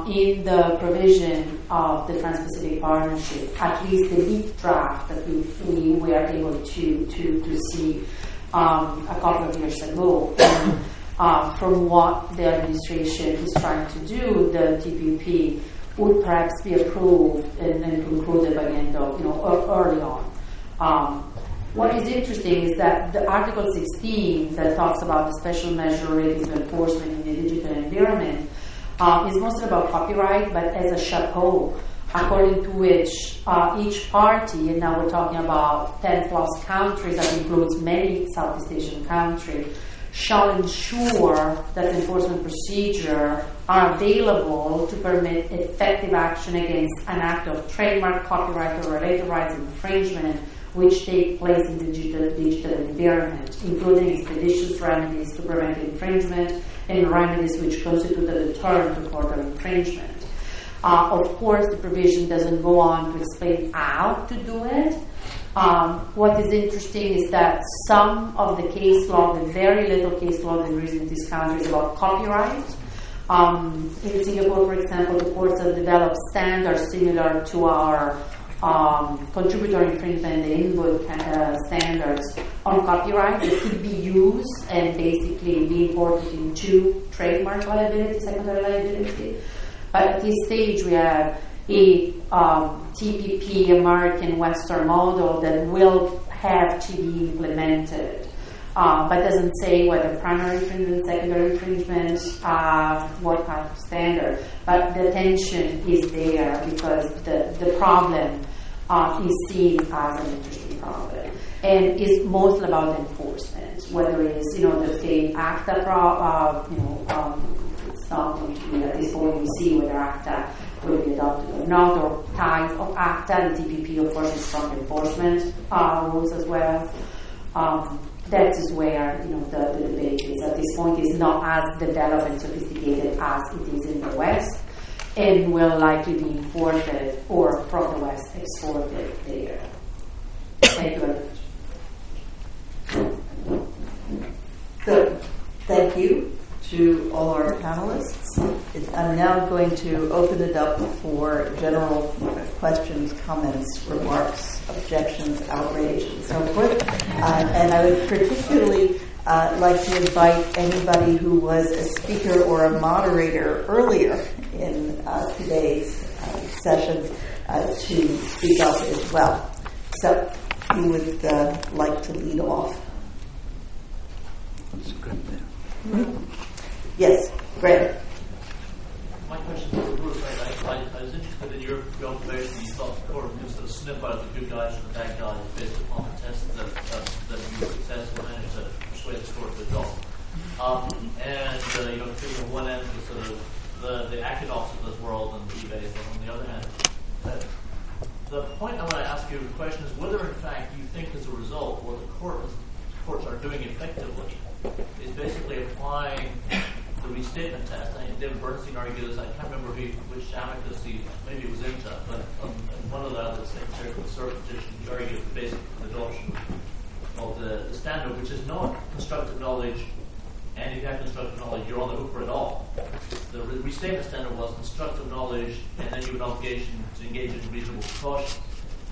Speaker 6: in the provision of the Trans-Pacific Partnership, at least the leaked draft that we were able to see a couple of years ago. And from what the administration is trying to do, the TPP would perhaps be approved and then concluded by the end of, early on. What is interesting is that the Article 16 that talks about the special measure related to enforcement in the digital environment is mostly about copyright, but as a chapeau, according to which each party, and now we're talking about 10 plus countries, that includes many Southeast Asian countries, shall ensure that enforcement procedures are available to permit effective action against an act of trademark, copyright, or related rights infringement which take place in the digital environment, including expeditious remedies to prevent infringement and remedies which constitute a deterrent to further infringement. Of course, the provision doesn't go on to explain how to do it. What is interesting is that some of the case law, the very little case law that there is in this country, is about copyright. In Singapore, for example, the courts have developed standards similar to our contributory infringement and the input standards on copyright that could be used and basically be imported into trademark liability, secondary liability. But at this stage, we have a TPP American Western model that will have to be implemented, but doesn't say whether primary infringement, secondary infringement, what kind of standard. But the tension is there because the problem is seen as an interesting problem, and is mostly about enforcement. Whether it's the failed ACTA it's not going to be at this point. We see whether ACTA will be adopted or not, or type of ACTA. The TPP, of course, is strong enforcement rules as well. that is where the debate is at this point. Is not as developed and sophisticated as it is in the West, and will likely be imported or from the West exported there. Thank you very much.
Speaker 1: So, thank you to all our panelists. I'm now going to open it up for general questions, comments, remarks, objections, outrage, and so forth. And I would particularly like to invite anybody who was a speaker or a moderator earlier in today's session to speak up as well. So, who would like to lead off? Yes, Graham.
Speaker 7: My question is, Ruth, I was interested in your observation. You thought the court was going to snip out the good guys from the bad guys based upon the tests that you successfully managed to persuade the court to adopt. Figure on one end was sort of the Akinovs of this world and eBay, and on the other hand, the point I want to ask you the question is whether, in fact, you think as a result what the courts are doing effectively is basically applying the restatement test. I think David Bernstein argues, I can't remember which amicus maybe it was INTA, but in one of the other secretaries of the cert petition, he argued the basic adoption of the standard, which is not constructive knowledge, and if you have constructive knowledge, you're on the hook for it all. The restatement standard was constructive knowledge, and then you have an obligation to engage in reasonable precaution.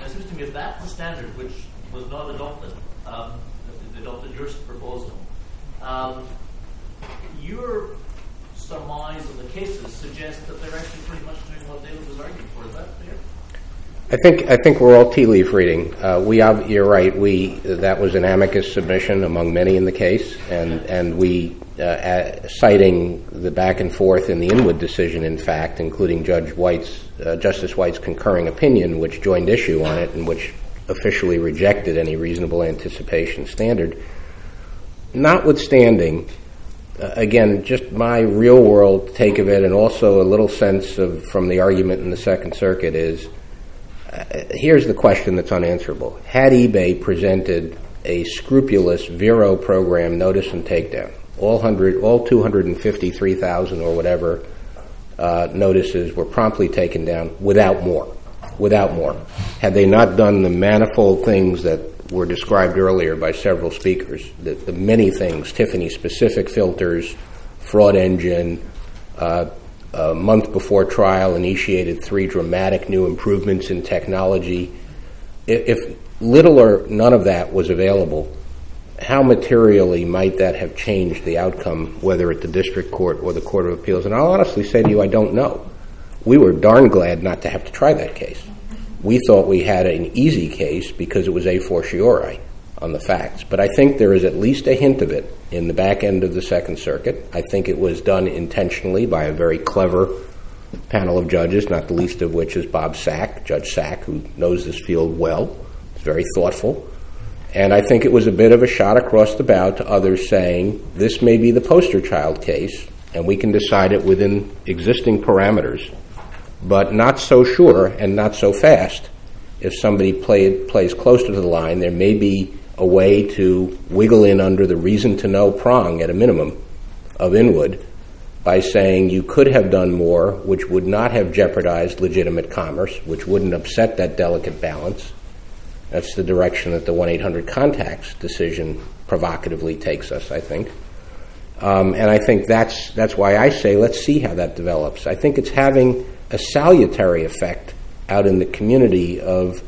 Speaker 7: And it seems to me if that's the standard, which was not adopted, they adopted your proposal, your surmise of the cases suggests that they're actually pretty much doing what David was arguing for. Is that fair?
Speaker 4: I think we're all tea leaf reading. You're right. That was an amicus submission among many in the case, and we citing the back and forth in the Inwood decision, in fact, including Justice White's concurring opinion, which joined issue on it and which officially rejected any reasonable anticipation standard. Notwithstanding, again, just my real-world take of it, and also a little sense from the argument in the Second Circuit is, here's the question that's unanswerable. Had eBay presented a scrupulous Vero program notice and takedown, all 253,000 or whatever notices were promptly taken down without more. Had they not done the manifold things that were described earlier by several speakers, the many things, Tiffany-specific filters, fraud engine, a month before trial initiated 3 dramatic new improvements in technology. If little or none of that was available, how materially might that have changed the outcome, whether at the district court or the Court of Appeals? And I'll honestly say to you, I don't know. We were darn glad not to have to try that case. We thought we had an easy case because it was a fortiori on the facts. But I think there is at least a hint of it in the back end of the Second Circuit. I think it was done intentionally by a very clever panel of judges, not the least of which is Bob Sack, Judge Sack, who knows this field well. He's very thoughtful. And I think it was a bit of a shot across the bow to others saying, this may be the poster child case, and we can decide it within existing parameters, but not so sure and not so fast. If somebody plays closer to the line, there may be a way to wiggle in under the reason to know prong at a minimum of Inwood by saying you could have done more, which would not have jeopardized legitimate commerce, which wouldn't upset that delicate balance. That's the direction that the 1-800-CONTACTS decision provocatively takes us, I think. And I think that's why I say let's see how that develops. I think it's having a salutary effect out in the community of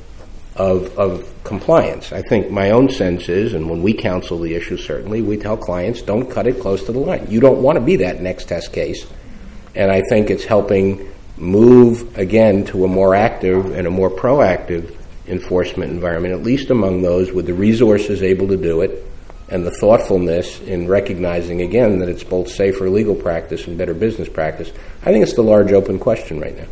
Speaker 4: compliance. I think my own sense is, and when we counsel the issue, certainly, we tell clients, don't cut it close to the line. You don't want to be that next test case. And I think it's helping move, again, to a more active and a more proactive enforcement environment, at least among those with the resources able to do it and the thoughtfulness in recognizing, again, that it's both safer legal practice and better business practice. I think it's the large open question right now.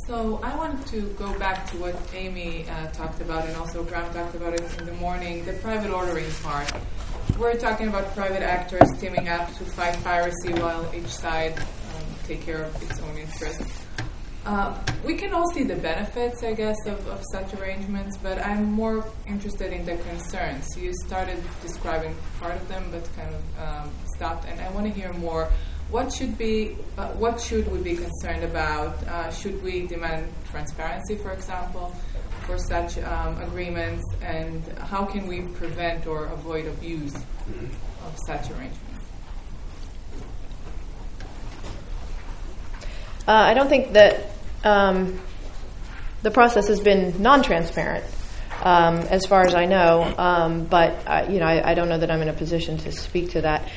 Speaker 8: So I want to go back to what Amy talked about, and also Graham talked about it in the morning, the private ordering part. We're talking about private actors teaming up to fight piracy while each side take care of its own interests. we can all see the benefits, I guess, of such arrangements, but I'm more interested in the concerns. You started describing part of them, but kind of stopped, and I want to hear more. What should we be concerned about? Should we demand transparency, for example, for such agreements, and how can we prevent or avoid abuse of such arrangements?
Speaker 3: I don't think that the process has been non-transparent, as far as I know. But I don't know that I'm in a position to speak to that.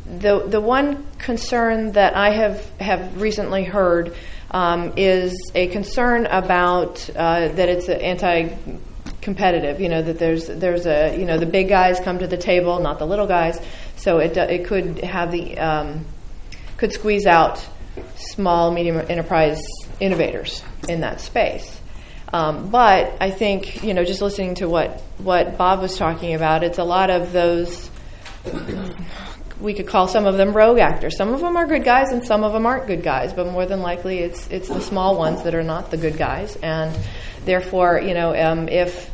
Speaker 3: The one concern that I have recently heard is a concern about that it's anti-competitive. That there's a the big guys come to the table, not the little guys. So it could have could squeeze out small, medium enterprise innovators in that space. But I think, just listening to what Bob was talking about, it's a lot of those, we could call some of them rogue actors. Some of them are good guys and some of them aren't good guys, but more than likely it's the small ones that are not the good guys. And therefore, if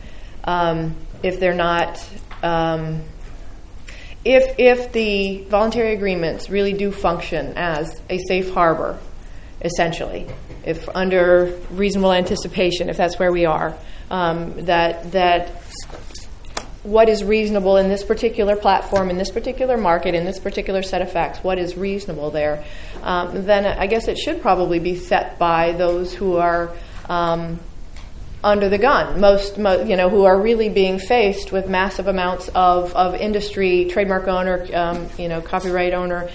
Speaker 3: they're not... If the voluntary agreements really do function as a safe harbor, essentially, if under reasonable anticipation, if that's where we are, that what is reasonable in this particular platform, in this particular market, in this particular set of facts, what is reasonable there, then I guess it should probably be set by those who are under the gun, most who are really being faced with massive amounts of industry, trademark owner, copyright owner,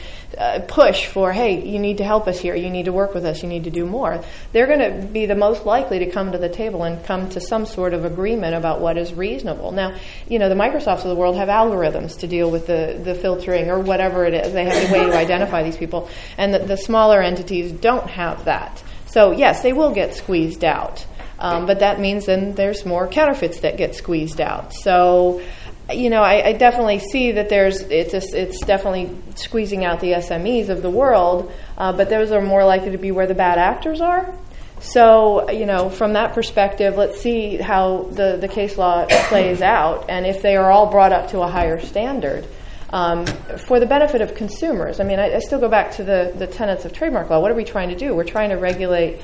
Speaker 3: push for, hey, you need to help us here, you need to work with us, you need to do more. They're going to be the most likely to come to the table and come to some sort of agreement about what is reasonable. Now, the Microsofts of the world have algorithms to deal with the filtering or whatever it is. They have a way to identify these people, and the smaller entities don't have that. So yes, they will get squeezed out. But that means then there's more counterfeits that get squeezed out. So, I definitely see that it's definitely squeezing out the SMEs of the world, but those are more likely to be where the bad actors are. So, from that perspective, let's see how the case law plays out, and if they are all brought up to a higher standard for the benefit of consumers. I mean, I still go back to the tenets of trademark law. What are we trying to do? We're trying to regulate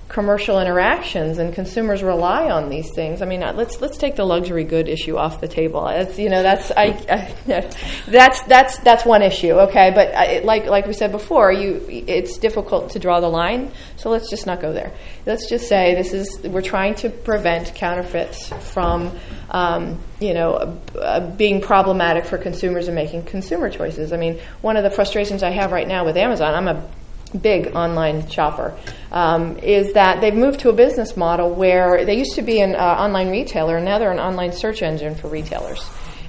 Speaker 3: commercial interactions, and consumers rely on these things. I mean, let's take the luxury good issue off the table. That's one issue, okay. But like we said before, it's difficult to draw the line. So let's just not go there. Let's just say we're trying to prevent counterfeits from being problematic for consumers and making consumer choices. I mean, one of the frustrations I have right now with Amazon, I'm a big online shopper, is that they've moved to a business model where they used to be an online retailer, and now they're an online search engine for retailers.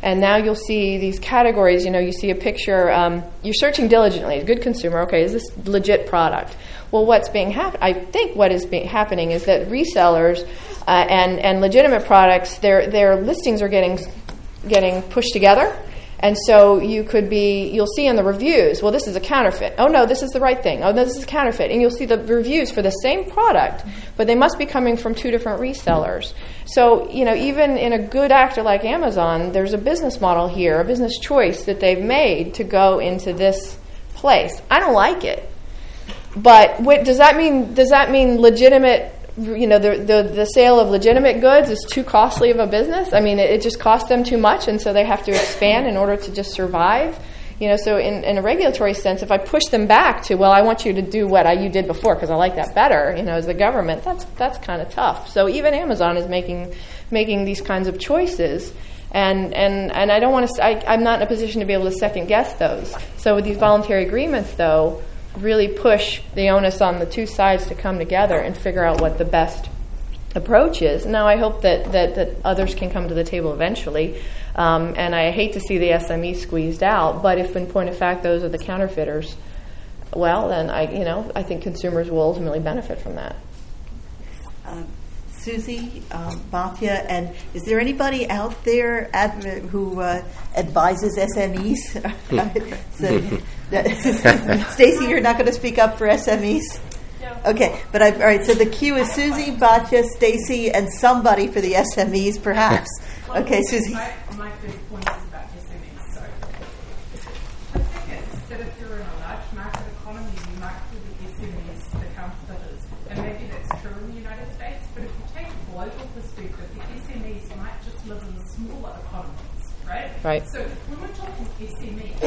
Speaker 3: And now you'll see these categories, you see a picture, you're searching diligently, a good consumer, okay, is this legit product? Well, what's being I think what is happening is that resellers and legitimate products, their listings are getting pushed together. And so you'll see in the reviews, well, this is a counterfeit. Oh, no, this is the right thing. Oh, no, this is a counterfeit. And you'll see the reviews for the same product, but they must be coming from two different resellers. So, even in a good actor like Amazon, there's a business model here, a business choice that they've made to go into this place. I don't like it. But does that mean legitimate? The sale of legitimate goods is too costly of a business. I mean, it just costs them too much, and so they have to expand in order to just survive. So in a regulatory sense, if I push them back to, well, I want you to do what you did before because I like that better, as the government, that's kind of tough. So even Amazon is making these kinds of choices, and I don't want to. I'm not in a position to be able to second guess those. So with these voluntary agreements, though, really push the onus on the two sides to come together and figure out what the best approach is. Now, I hope that others can come to the table eventually, and I hate to see the SME squeezed out, but if in point of fact those are the counterfeiters, well, then I think consumers will ultimately benefit from that.
Speaker 1: Susie, Bhatia, and is there anybody out there who advises SMEs? Stacy, you're not going to speak up for SMEs?
Speaker 8: No.
Speaker 1: Okay, but all right, so the queue is Susie, Batya, Stacy, and somebody for the SMEs, perhaps. Okay, Susie.
Speaker 9: My first point is about SMEs. So the thing is that if you're in a large market economy, you might call the SMEs the counterfeiters. And maybe that's true in the United States, but if you take a global perspective, the SMEs might just live in smaller economies, right?
Speaker 3: Right.
Speaker 9: So when we're talking SMEs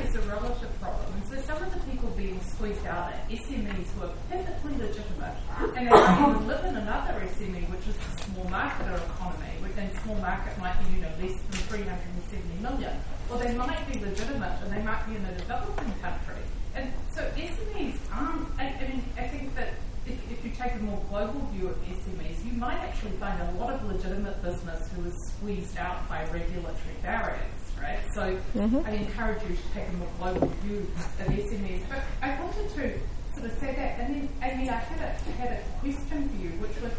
Speaker 9: is a relative problem. And so some of the people being squeezed out are SMEs who are perfectly legitimate, and they might live in another SME, which is the small market economy, and small market might be less than 370 million. Well, they might be legitimate, and they might be in a developing country. And so SMEs aren't. I think that if you take a more global view of SMEs, you might actually find a lot of legitimate business who is squeezed out by regulatory barriers, right? So I encourage you to take a more global view of SMEs. But I wanted to sort of say that, and then I had a question for you, which was,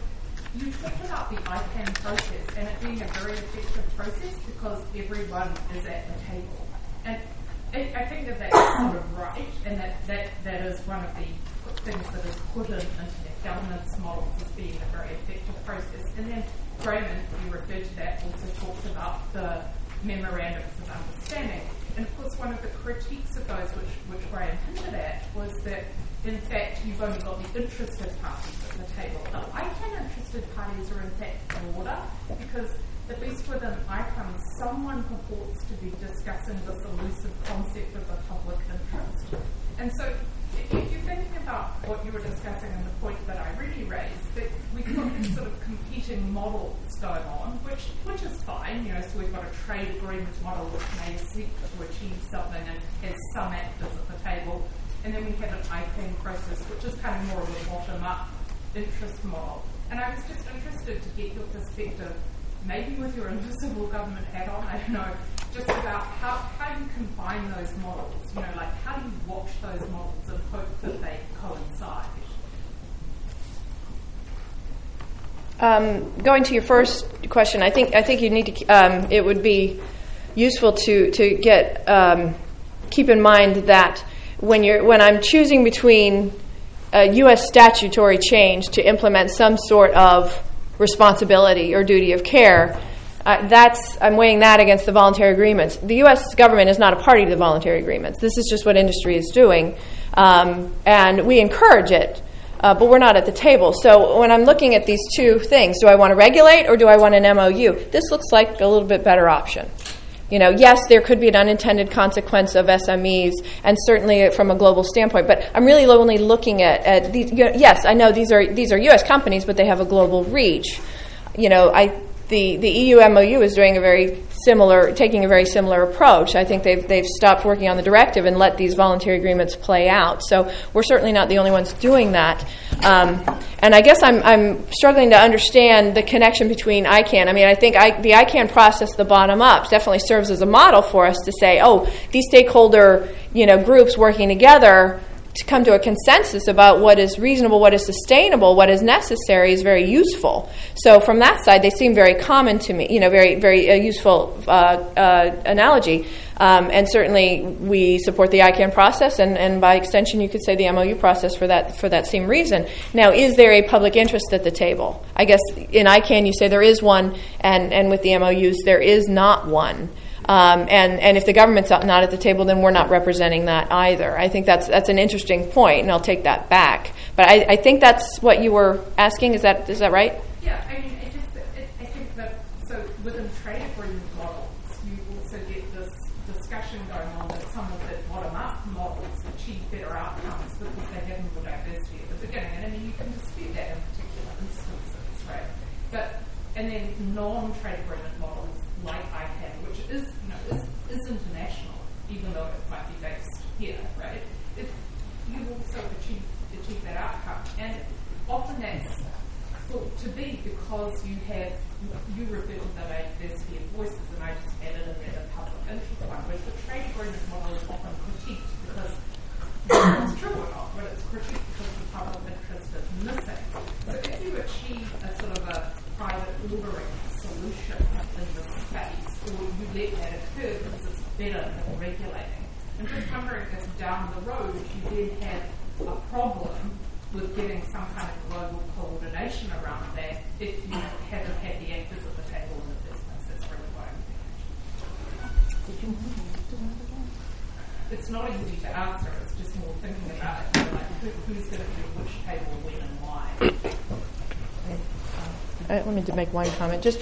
Speaker 9: you talked about the ICANN process and it being a very effective process because everyone is at the table. And I think that that's sort of right, and that is one of the things that is put into the governance models as being a very effective process. And then Raymond, you referred to that, also talked about the memorandums of understanding. And of course, one of the critiques of those, which Graham hinted at, was that in fact you've only got the interested parties at the table. Now, ICANN interested parties are in fact broader because at least within ICANN, someone purports to be discussing this elusive concept of the public interest. And so if you're thinking about what you were discussing and the point that I really raised, that we've got these sort of competing models going on, which is fine, so we've got a trade agreement model which may seek to achieve something and has some actors at the table, and then we have an ICANN process, which is kind of more of a bottom-up interest model. And I was just interested to get your perspective, maybe with your invisible government hat on, I don't know, just about how you combine those models, like how do you watch those models and hope that they coincide?
Speaker 3: Going to your first question, I think you need to. It would be useful to get keep in mind that when I'm choosing between a U.S. statutory change to implement some sort of responsibility or duty of care, I'm weighing that against the voluntary agreements. The U.S. government is not a party to the voluntary agreements. This is just what industry is doing, and we encourage it, but we're not at the table. So when I'm looking at these two things, do I want to regulate or do I want an MOU? This looks like a little bit better option. Yes, there could be an unintended consequence of SMEs, and certainly from a global standpoint. But I'm really only looking at these. Yes, I know these are U.S. companies, but they have a global reach. The EU MOU is taking a very similar approach. I think they've stopped working on the directive and let these voluntary agreements play out. So we're certainly not the only ones doing that. And I guess I'm struggling to understand the connection between ICANN. I think the ICANN process, the bottom up, definitely serves as a model for us to say, these stakeholder groups working together to come to a consensus about what is reasonable, what is sustainable, what is necessary is very useful. So from that side, they seem very common to me, very, very useful analogy. And certainly we support the ICANN process, and by extension you could say the MOU process for that same reason. Now, is there a public interest at the table? I guess in ICANN you say there is one, and with the MOUs there is not one. And if the government's not at the table, then we're not representing that either. I think that's an interesting point, and I'll take that back. But I think that's what you were asking. Is that right?
Speaker 9: Yeah, I think that so within trade agreement models, you also get this discussion going on that some of the bottom-up models achieve better outcomes because they have more diversity at the beginning. And you can dispute that in particular instances, right? And then non-trade agreement models like ICANN, which is international, even though it might be based here, right? You also achieve that outcome, and often that's thought to be because you refer to the diversity of voices, and I just added in there the public interest one, whereas the trade agreement model is often critiqued because it's true or not, but it's critiqued because the public interest is missing. So if you achieve a sort of a private ordering solution in this space, or you let that occur because it's better than regulating. I'm just wondering if down the road you then have a problem with getting some kind of global coordination around that if you haven't had the actors at the table in the first place. That's really what I'm thinking. It's not easy to answer, it's just more thinking about it, like who's going to do which table, when and why.
Speaker 3: Let me make one comment. Just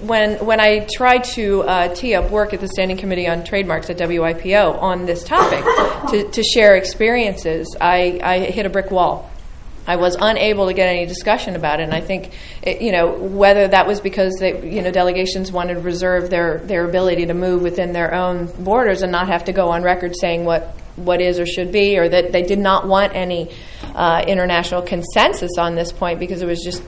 Speaker 3: when I tried to tee up work at the Standing Committee on Trademarks at WIPO on this topic to share experiences, I hit a brick wall. I was unable to get any discussion about it, and I think, whether that was because delegations wanted to reserve their ability to move within their own borders and not have to go on record saying what is or should be, or that they did not want any international consensus on this point because it was just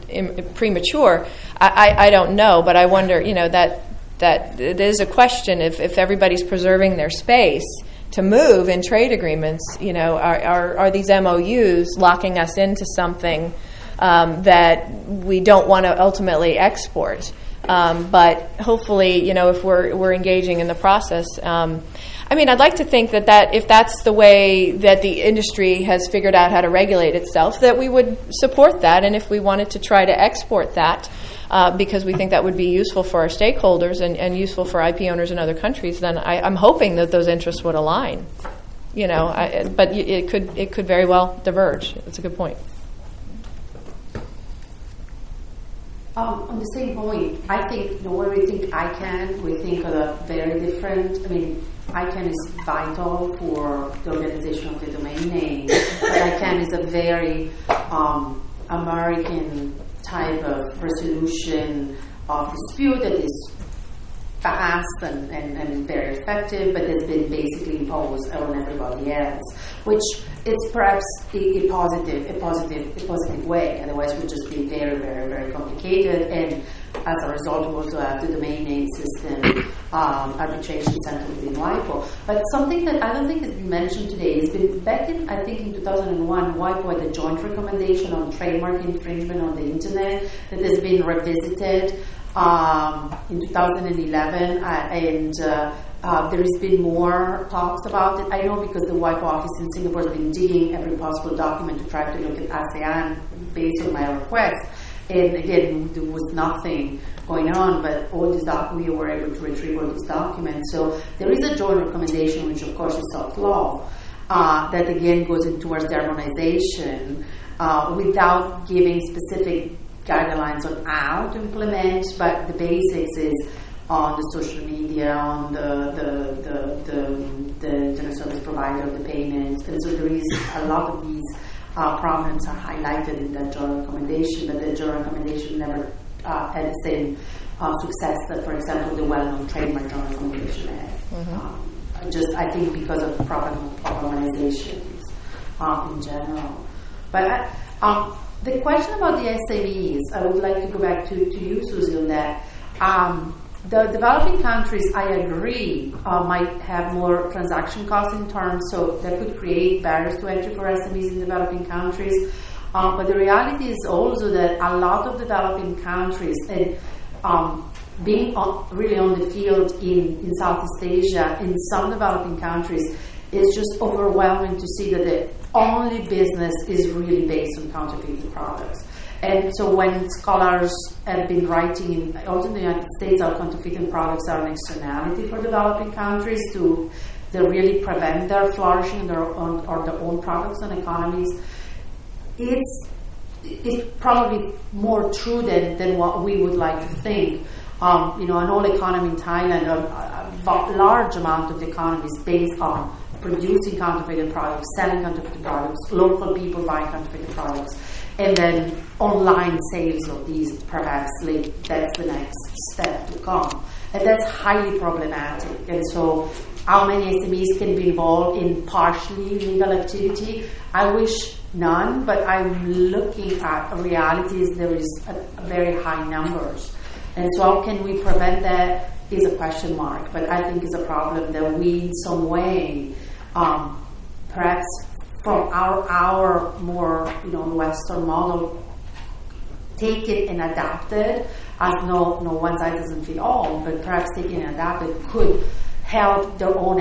Speaker 3: premature. I don't know, but I wonder, that it is a question if everybody's preserving their space to move in trade agreements, are these MOUs locking us into something that we don't want to ultimately export? But hopefully, if we're engaging in the process, I'd like to think that if that's the way that the industry has figured out how to regulate itself, that we would support that, and if we wanted to try to export that, because we think that would be useful for our stakeholders and useful for IP owners in other countries, then I'm hoping that those interests would align. But it could very well diverge. That's a good point.
Speaker 6: On the same point, I think when we think ICANN, we think of a very different. ICANN is vital for the organization of the domain name, but ICANN is a very American type of resolution of dispute that is fast and very effective, but has been basically imposed on everybody else, which is perhaps a positive way. Otherwise, it would just be very, very, very complicated, and as a result, we also have the domain name system arbitration center within WIPO. But something that I don't think has been mentioned today has been back in, I think in 2001, WIPO had a joint recommendation on trademark infringement on the internet that has been revisited in 2011, and there has been more talks about it. I know because the WIPO office in Singapore has been digging every possible document to try to look at ASEAN based on my request. And again, there was nothing going on, but all these we were able to retrieve all these documents. So there is a joint recommendation, which of course is soft law, that again goes in towards the harmonization without giving specific guidelines on how to implement, but the basics is on the social media, on the internet service provider, the payments, and so there is a lot of these problems are highlighted in that joint recommendation, but the joint recommendation never had the same success that, for example, the well-known trademark joint recommendation had. I think because of the problem of harmonizations in general. But the question about the SMEs, I would like to go back to you, Susie, on that. The developing countries, I agree, might have more transaction costs in terms, so that could create barriers to entry for SMEs in developing countries. But the reality is also that a lot of developing countries, and being really on the field in Southeast Asia, in some developing countries, it's just overwhelming to see that the only business is really based on counterfeited products. And so when scholars have been writing, also in the United States, how counterfeited products are an externality for developing countries to really prevent their flourishing their own products and economies, it's probably more true than what we would like to think. An whole economy in Thailand, a large amount of the economy is based on producing counterfeited products, selling counterfeited products, local people buying counterfeited products, and then online sales of these, perhaps that's the next step to come. And that's highly problematic. And so how many SMEs can be involved in partially legal activity? I wish none, but I'm looking at realities. There is a very high numbers. And so how can we prevent that is a question mark. But I think it's a problem that we in some way, perhaps from our more Western model, take it and adapt it, as no one size doesn't fit all, but perhaps take it and adapt it could help their own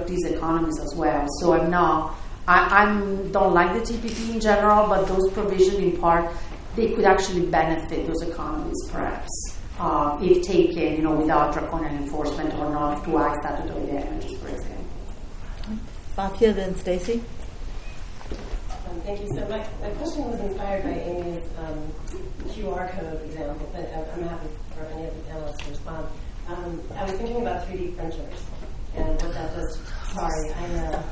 Speaker 6: these economies as well. So I'm not I don't like the TPP in general, but those provisions in part, they could actually benefit those economies perhaps if taken, without draconian enforcement or not to act statutory damages, for example.
Speaker 1: Fatia, then Stacy.
Speaker 10: Thank you. So my question was inspired by Amy's QR code example, but I'm happy for any of the panelists to respond. I was thinking about 3D printers and what that does. Sorry, I know.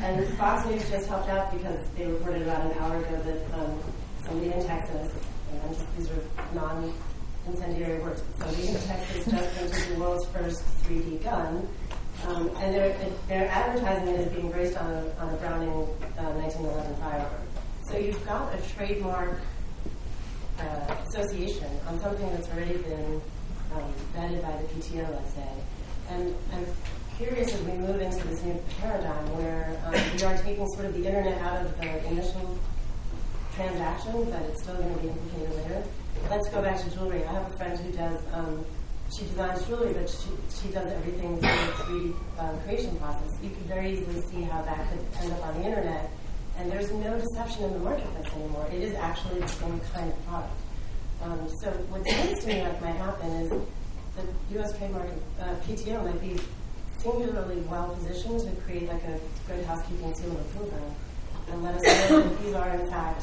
Speaker 10: And Fox News just helped out because they reported about an hour ago that somebody in Texas, and these are non-incendiary words, but somebody in Texas just printed the world's first 3D gun. And their advertising is being based on a Browning 1911 firearm. So you've got a trademark association on something that's already been vetted by the PTO, let's say. And I'm curious as we move into this new paradigm where we are taking sort of the internet out of the initial transaction, but it's still going to be implicated later. Let's go back to jewelry. I have a friend who does, she designs jewelry, but she does everything through the 3D creation process. You could very easily see how that could end up on the internet. And there's no deception in the marketplace anymore. It is actually the same kind of product. So what seems to me like might happen is the U.S. Trademark PTO might be singularly well positioned to create like a good housekeeping seal of approval and let us know that these are in fact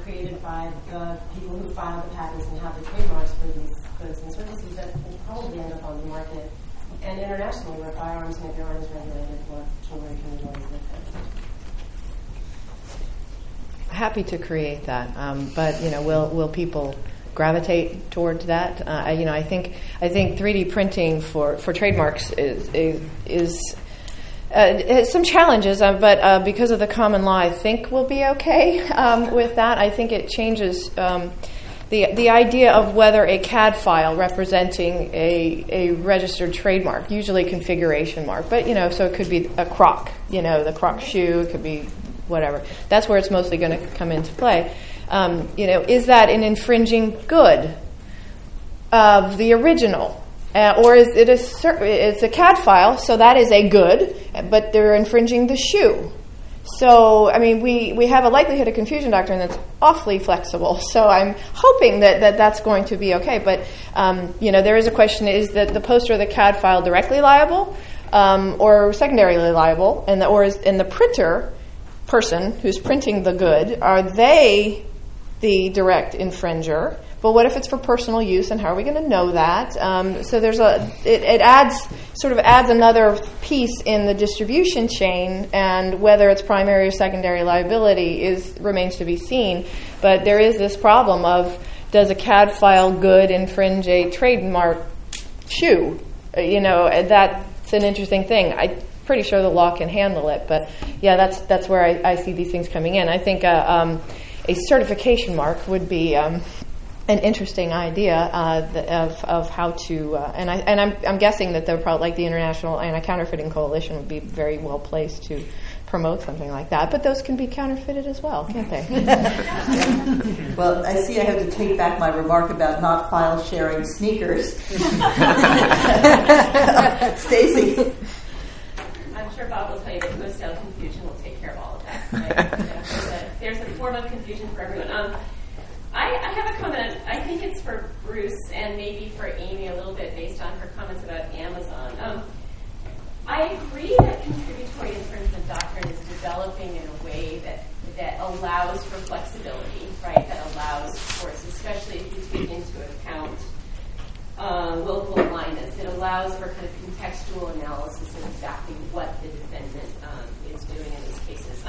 Speaker 10: created by the people who filed the patents and have the trademarks for these goods and services that will probably end up on the market and internationally where firearms maybe aren't as regulated or jewelry can be more easily fixed.
Speaker 3: Happy to create that, but will people gravitate towards that? I think 3D printing for trademarks is has some challenges, but because of the common law, I think we'll be okay with that. I think it changes the idea of whether a CAD file representing a registered trademark, usually configuration mark, but so it could be a Croc, the Croc shoe, it could be whatever. That's where it's mostly going to come into play. Is that an infringing good of the original? Or is it it's a CAD file, so that is a good, but they're infringing the shoe. So, we have a likelihood of confusion doctrine that's awfully flexible. So I'm hoping that's going to be okay. But, there is a question, is that the poster of the CAD file directly liable or secondarily liable? And the printer person who's printing the good, are they the direct infringer? But what if it's for personal use, and how are we going to know that? So there's it adds another piece in the distribution chain, and whether it's primary or secondary liability remains to be seen. But there is this problem of, does a CAD file good infringe a trademark shoe? That's an interesting thing. I'm pretty sure the law can handle it, but yeah, that's where I see these things coming in. I think a certification mark would be an interesting idea of how to, and I'm guessing that they're probably, like the International Anti-Counterfeiting Coalition, would be very well placed to promote something like that. But those can be counterfeited as well, can't they?
Speaker 1: Well, I see I have to take back my remark about not file sharing sneakers. Stacy.
Speaker 11: I'm sure Bob will tell you that post-sale confusion will take care of all of that. Right? There's a form of confusion for everyone. I have a comment. I think it's for Bruce and maybe for Amy a little bit based on her comments about Amazon. I agree that contributory infringement doctrine is developing in a way that allows for flexibility, right? That allows, of course, especially if you take into account local blindness. It allows for kind of contextual analysis of exactly what the defendant is doing in these cases.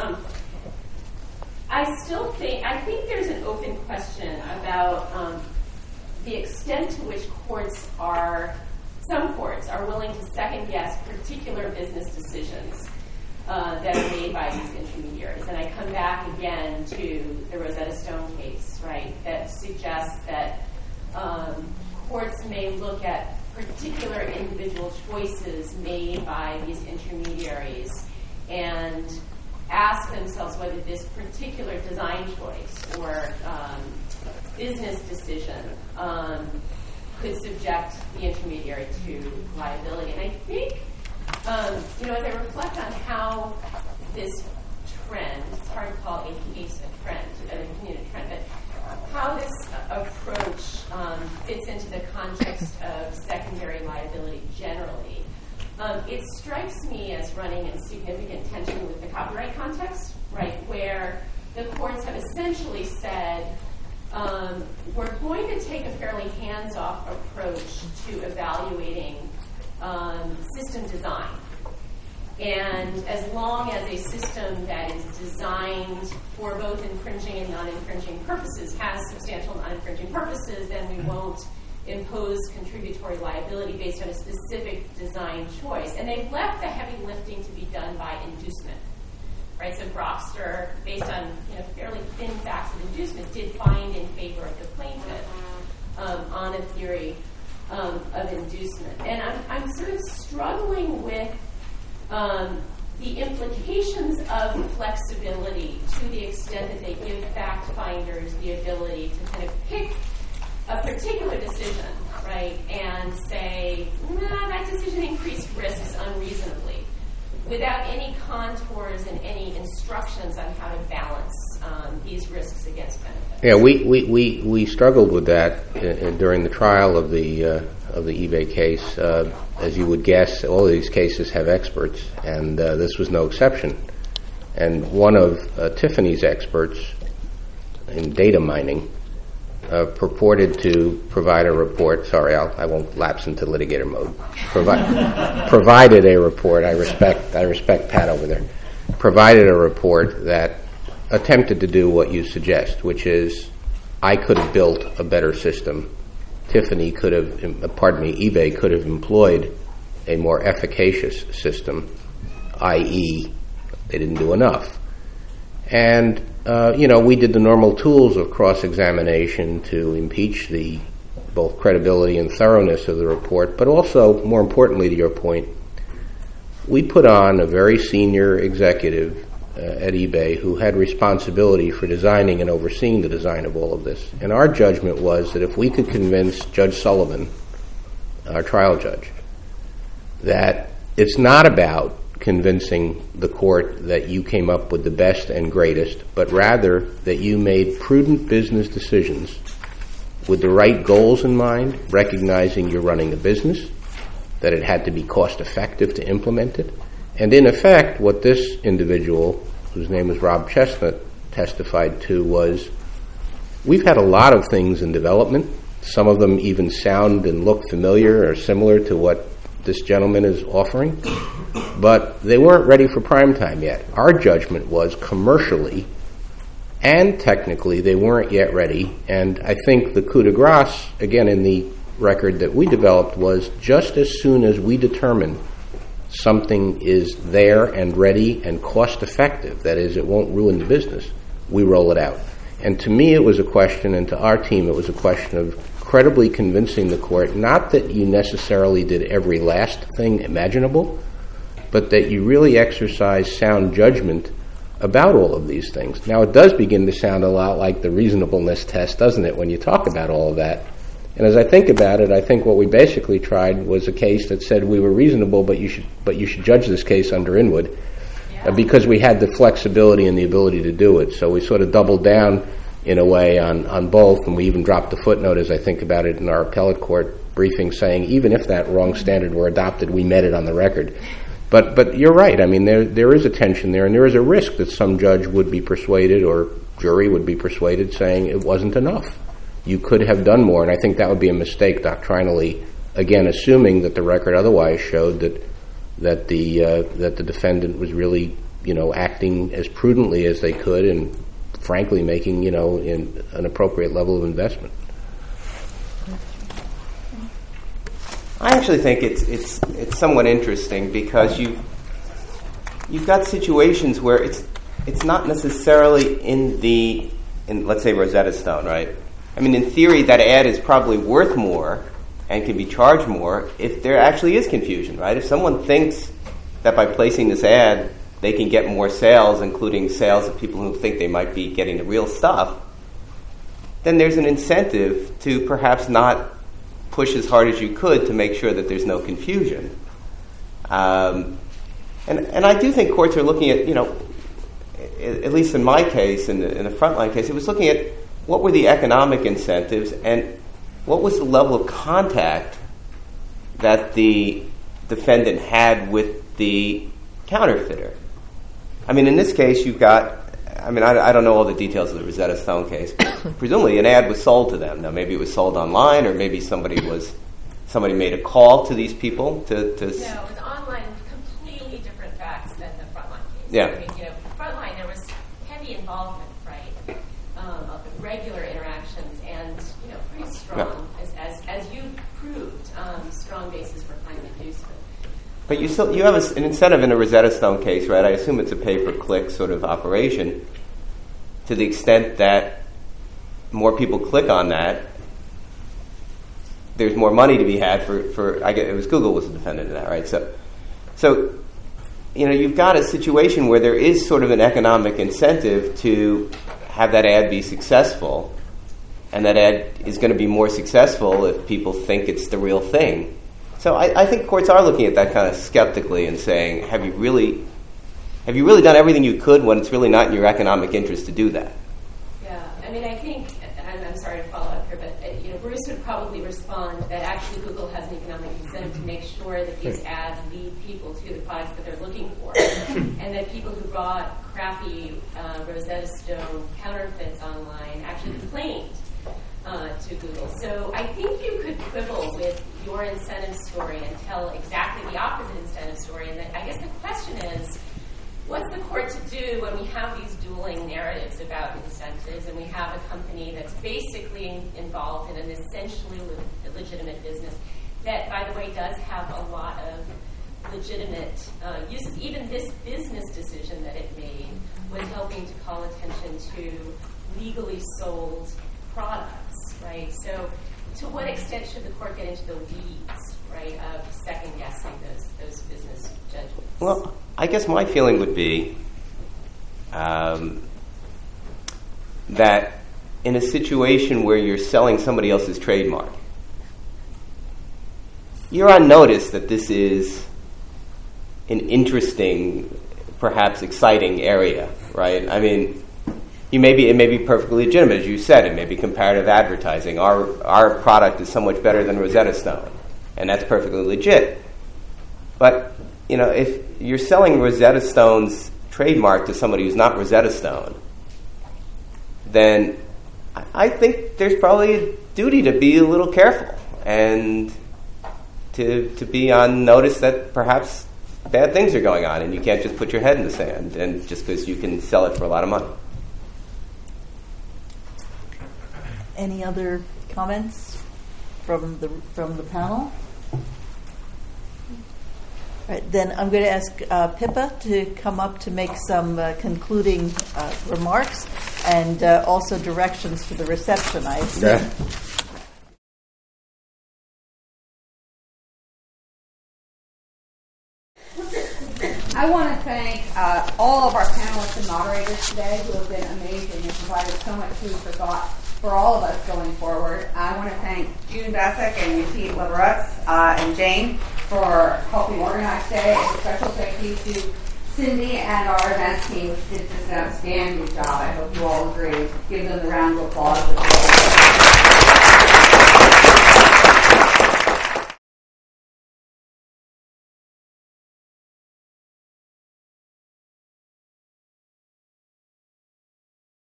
Speaker 11: I think there's an open question about the extent to which some courts are willing to second guess particular business decisions that are made by these intermediaries. And I come back again to the Rosetta Stone case, right, that suggests that courts may look at particular individual choices made by these intermediaries and ask themselves whether this particular design choice or business decision could subject the intermediary to liability. And I think, as I reflect on how this trend, it's hard to call a case a trend, a community trend, but how this approach fits into the context of secondary liability generally. It strikes me as running in significant tension with the copyright context, right, where the courts have essentially said, we're going to take a fairly hands-off approach to evaluating system design. And as long as a system that is designed for both infringing and non-infringing purposes has substantial non-infringing purposes, then we won't impose contributory liability based on a specific design choice. And they've left the heavy lifting to be done by inducement. Right, so Grokster, based on fairly thin facts of inducement, did find in favor of the plaintiff on a theory of inducement. And I'm sort of struggling with the implications of flexibility to the extent that they give fact finders the ability to kind of pick a particular decision, right, and say, that decision increased risks unreasonably, without any contours and any instructions on how to balance these risks against benefits.
Speaker 4: Yeah, we struggled with that during the trial of the eBay case. As you would guess, all of these cases have experts, and this was no exception. And one of Tiffany's experts in data mining purported to provide a report. Sorry, I won't lapse into litigator mode. Provided a report. I respect Pat over there. Provided a report that attempted to do what you suggest, which is, I could have built a better system. eBay could have employed a more efficacious system, i.e., they didn't do enough. And we did the normal tools of cross-examination to impeach the both credibility and thoroughness of the report, but also, more importantly to your point, we put on a very senior executive at eBay who had responsibility for designing and overseeing the design of all of this. And our judgment was that if we could convince Judge Sullivan, our trial judge, that it's not about convincing the court that you came up with the best and greatest, but rather that you made prudent business decisions with the right goals in mind, recognizing you're running a business, that it had to be cost effective to implement it. And in effect, what this individual, whose name was Rob Chestnut, testified to was, we've had a lot of things in development. Some of them even sound and look familiar or similar to what this gentleman is offering, but they weren't ready for prime time yet. Our judgment was commercially and technically they weren't yet ready, and I think the coup de grace, again in the record that we developed, was just as soon as we determine something is there and ready and cost effective, that is, it won't ruin the business, we roll it out. And to me it was a question, and to our team it was a question of credibly convincing the court, not that you necessarily did every last thing imaginable, but that you really exercised sound judgment about all of these things. Now, it does begin to sound a lot like the reasonableness test, doesn't it, when you talk about all of that? And as I think about it, I think what we basically tried was a case that said we were reasonable, but you should judge this case under Inwood, because we had the flexibility and the ability to do it. So we sort of doubled down in a way on both, and we even dropped the footnote, as I think about it, in our appellate court briefing, saying even if that wrong standard were adopted, we met it on the record. But you're right. I mean, there is a tension there, and there is a risk that some judge would be persuaded or jury would be persuaded saying it wasn't enough. You could have done more, and I think that would be a mistake doctrinally, again, assuming that the record otherwise showed that the defendant was really, acting as prudently as they could and frankly making, in an appropriate level of investment.
Speaker 2: I actually think it's somewhat interesting because you've got situations where it's not necessarily in let's say Rosetta Stone, right? I mean, in theory, that ad is probably worth more and can be charged more if there actually is confusion, right? If someone thinks that by placing this ad they can get more sales, including sales of people who think they might be getting the real stuff, then there's an incentive to perhaps not push as hard as you could to make sure that there's no confusion. And I do think courts are looking at, at least in my case, in the frontline case, it was looking at what were the economic incentives and what was the level of contact that the defendant had with the counterfeiter. I mean, in this case, you've got, I don't know all the details of the Rosetta Stone case, but presumably an ad was sold to them. Now, maybe it was sold online, or maybe somebody made a call to these people to.
Speaker 11: No, it was online, completely different facts than the frontline case.
Speaker 2: Yeah.
Speaker 11: I mean, frontline, there was heavy involvement, right, of regular interactions, and pretty strong, as you proved, strong basis for finding inducement.
Speaker 2: But you have an incentive in a Rosetta Stone case, right? I assume it's a pay-per-click sort of operation. To the extent that more people click on that, there's more money to be had for I guess it was Google was the defendant in that, right? So you've got a situation where there is sort of an economic incentive to have that ad be successful, and that ad is going to be more successful if people think it's the real thing. So I think courts are looking at that kind of skeptically and saying, have you really done everything you could when it's really not in your economic interest to do that?
Speaker 11: Yeah, I mean, I think, and I'm sorry to follow up here, but Bruce would probably respond that actually Google has an economic incentive to make sure that these ads lead people to the products that they're looking for, and that people who bought crappy Rosetta Stone counterfeits online actually complained to Google. So I think you could quibble with your incentive story and tell exactly the opposite incentive story. And I guess the question is, what's the court to do when we have these dueling narratives about incentives, and we have a company that's basically involved in an essentially legitimate business that, by the way, does have a lot of legitimate uses. Even this business decision that it made was helping to call attention to legally sold products, right? So to what extent should the court get into the weeds, right, of second-guessing those business judgments?
Speaker 2: Well, I guess my feeling would be that in a situation where you're selling somebody else's trademark, you're on notice that this is an interesting, perhaps exciting area, right? I mean, it may be perfectly legitimate, as you said. It may be comparative advertising. Our product is so much better than Rosetta Stone, and that's perfectly legit. But if you're selling Rosetta Stone's trademark to somebody who's not Rosetta Stone, then I think there's probably a duty to be a little careful and to be on notice that perhaps bad things are going on, and you can't just put your head in the sand and just because you can sell it for a lot of money.
Speaker 1: Any other comments from the panel? All right, then I'm going to ask Pippa to come up to make some concluding remarks and also directions for the reception, I assume.
Speaker 4: Yeah.
Speaker 12: I want to thank all of our panelists and moderators today who have been amazing and provided so much food for thought for all of us going forward. I want to thank June Bassick and Yatif Leverutz and Jane for helping organize today, and a special thank you to Cindy and our events team, which did just an outstanding job. I hope you all agree. Give them the round of applause.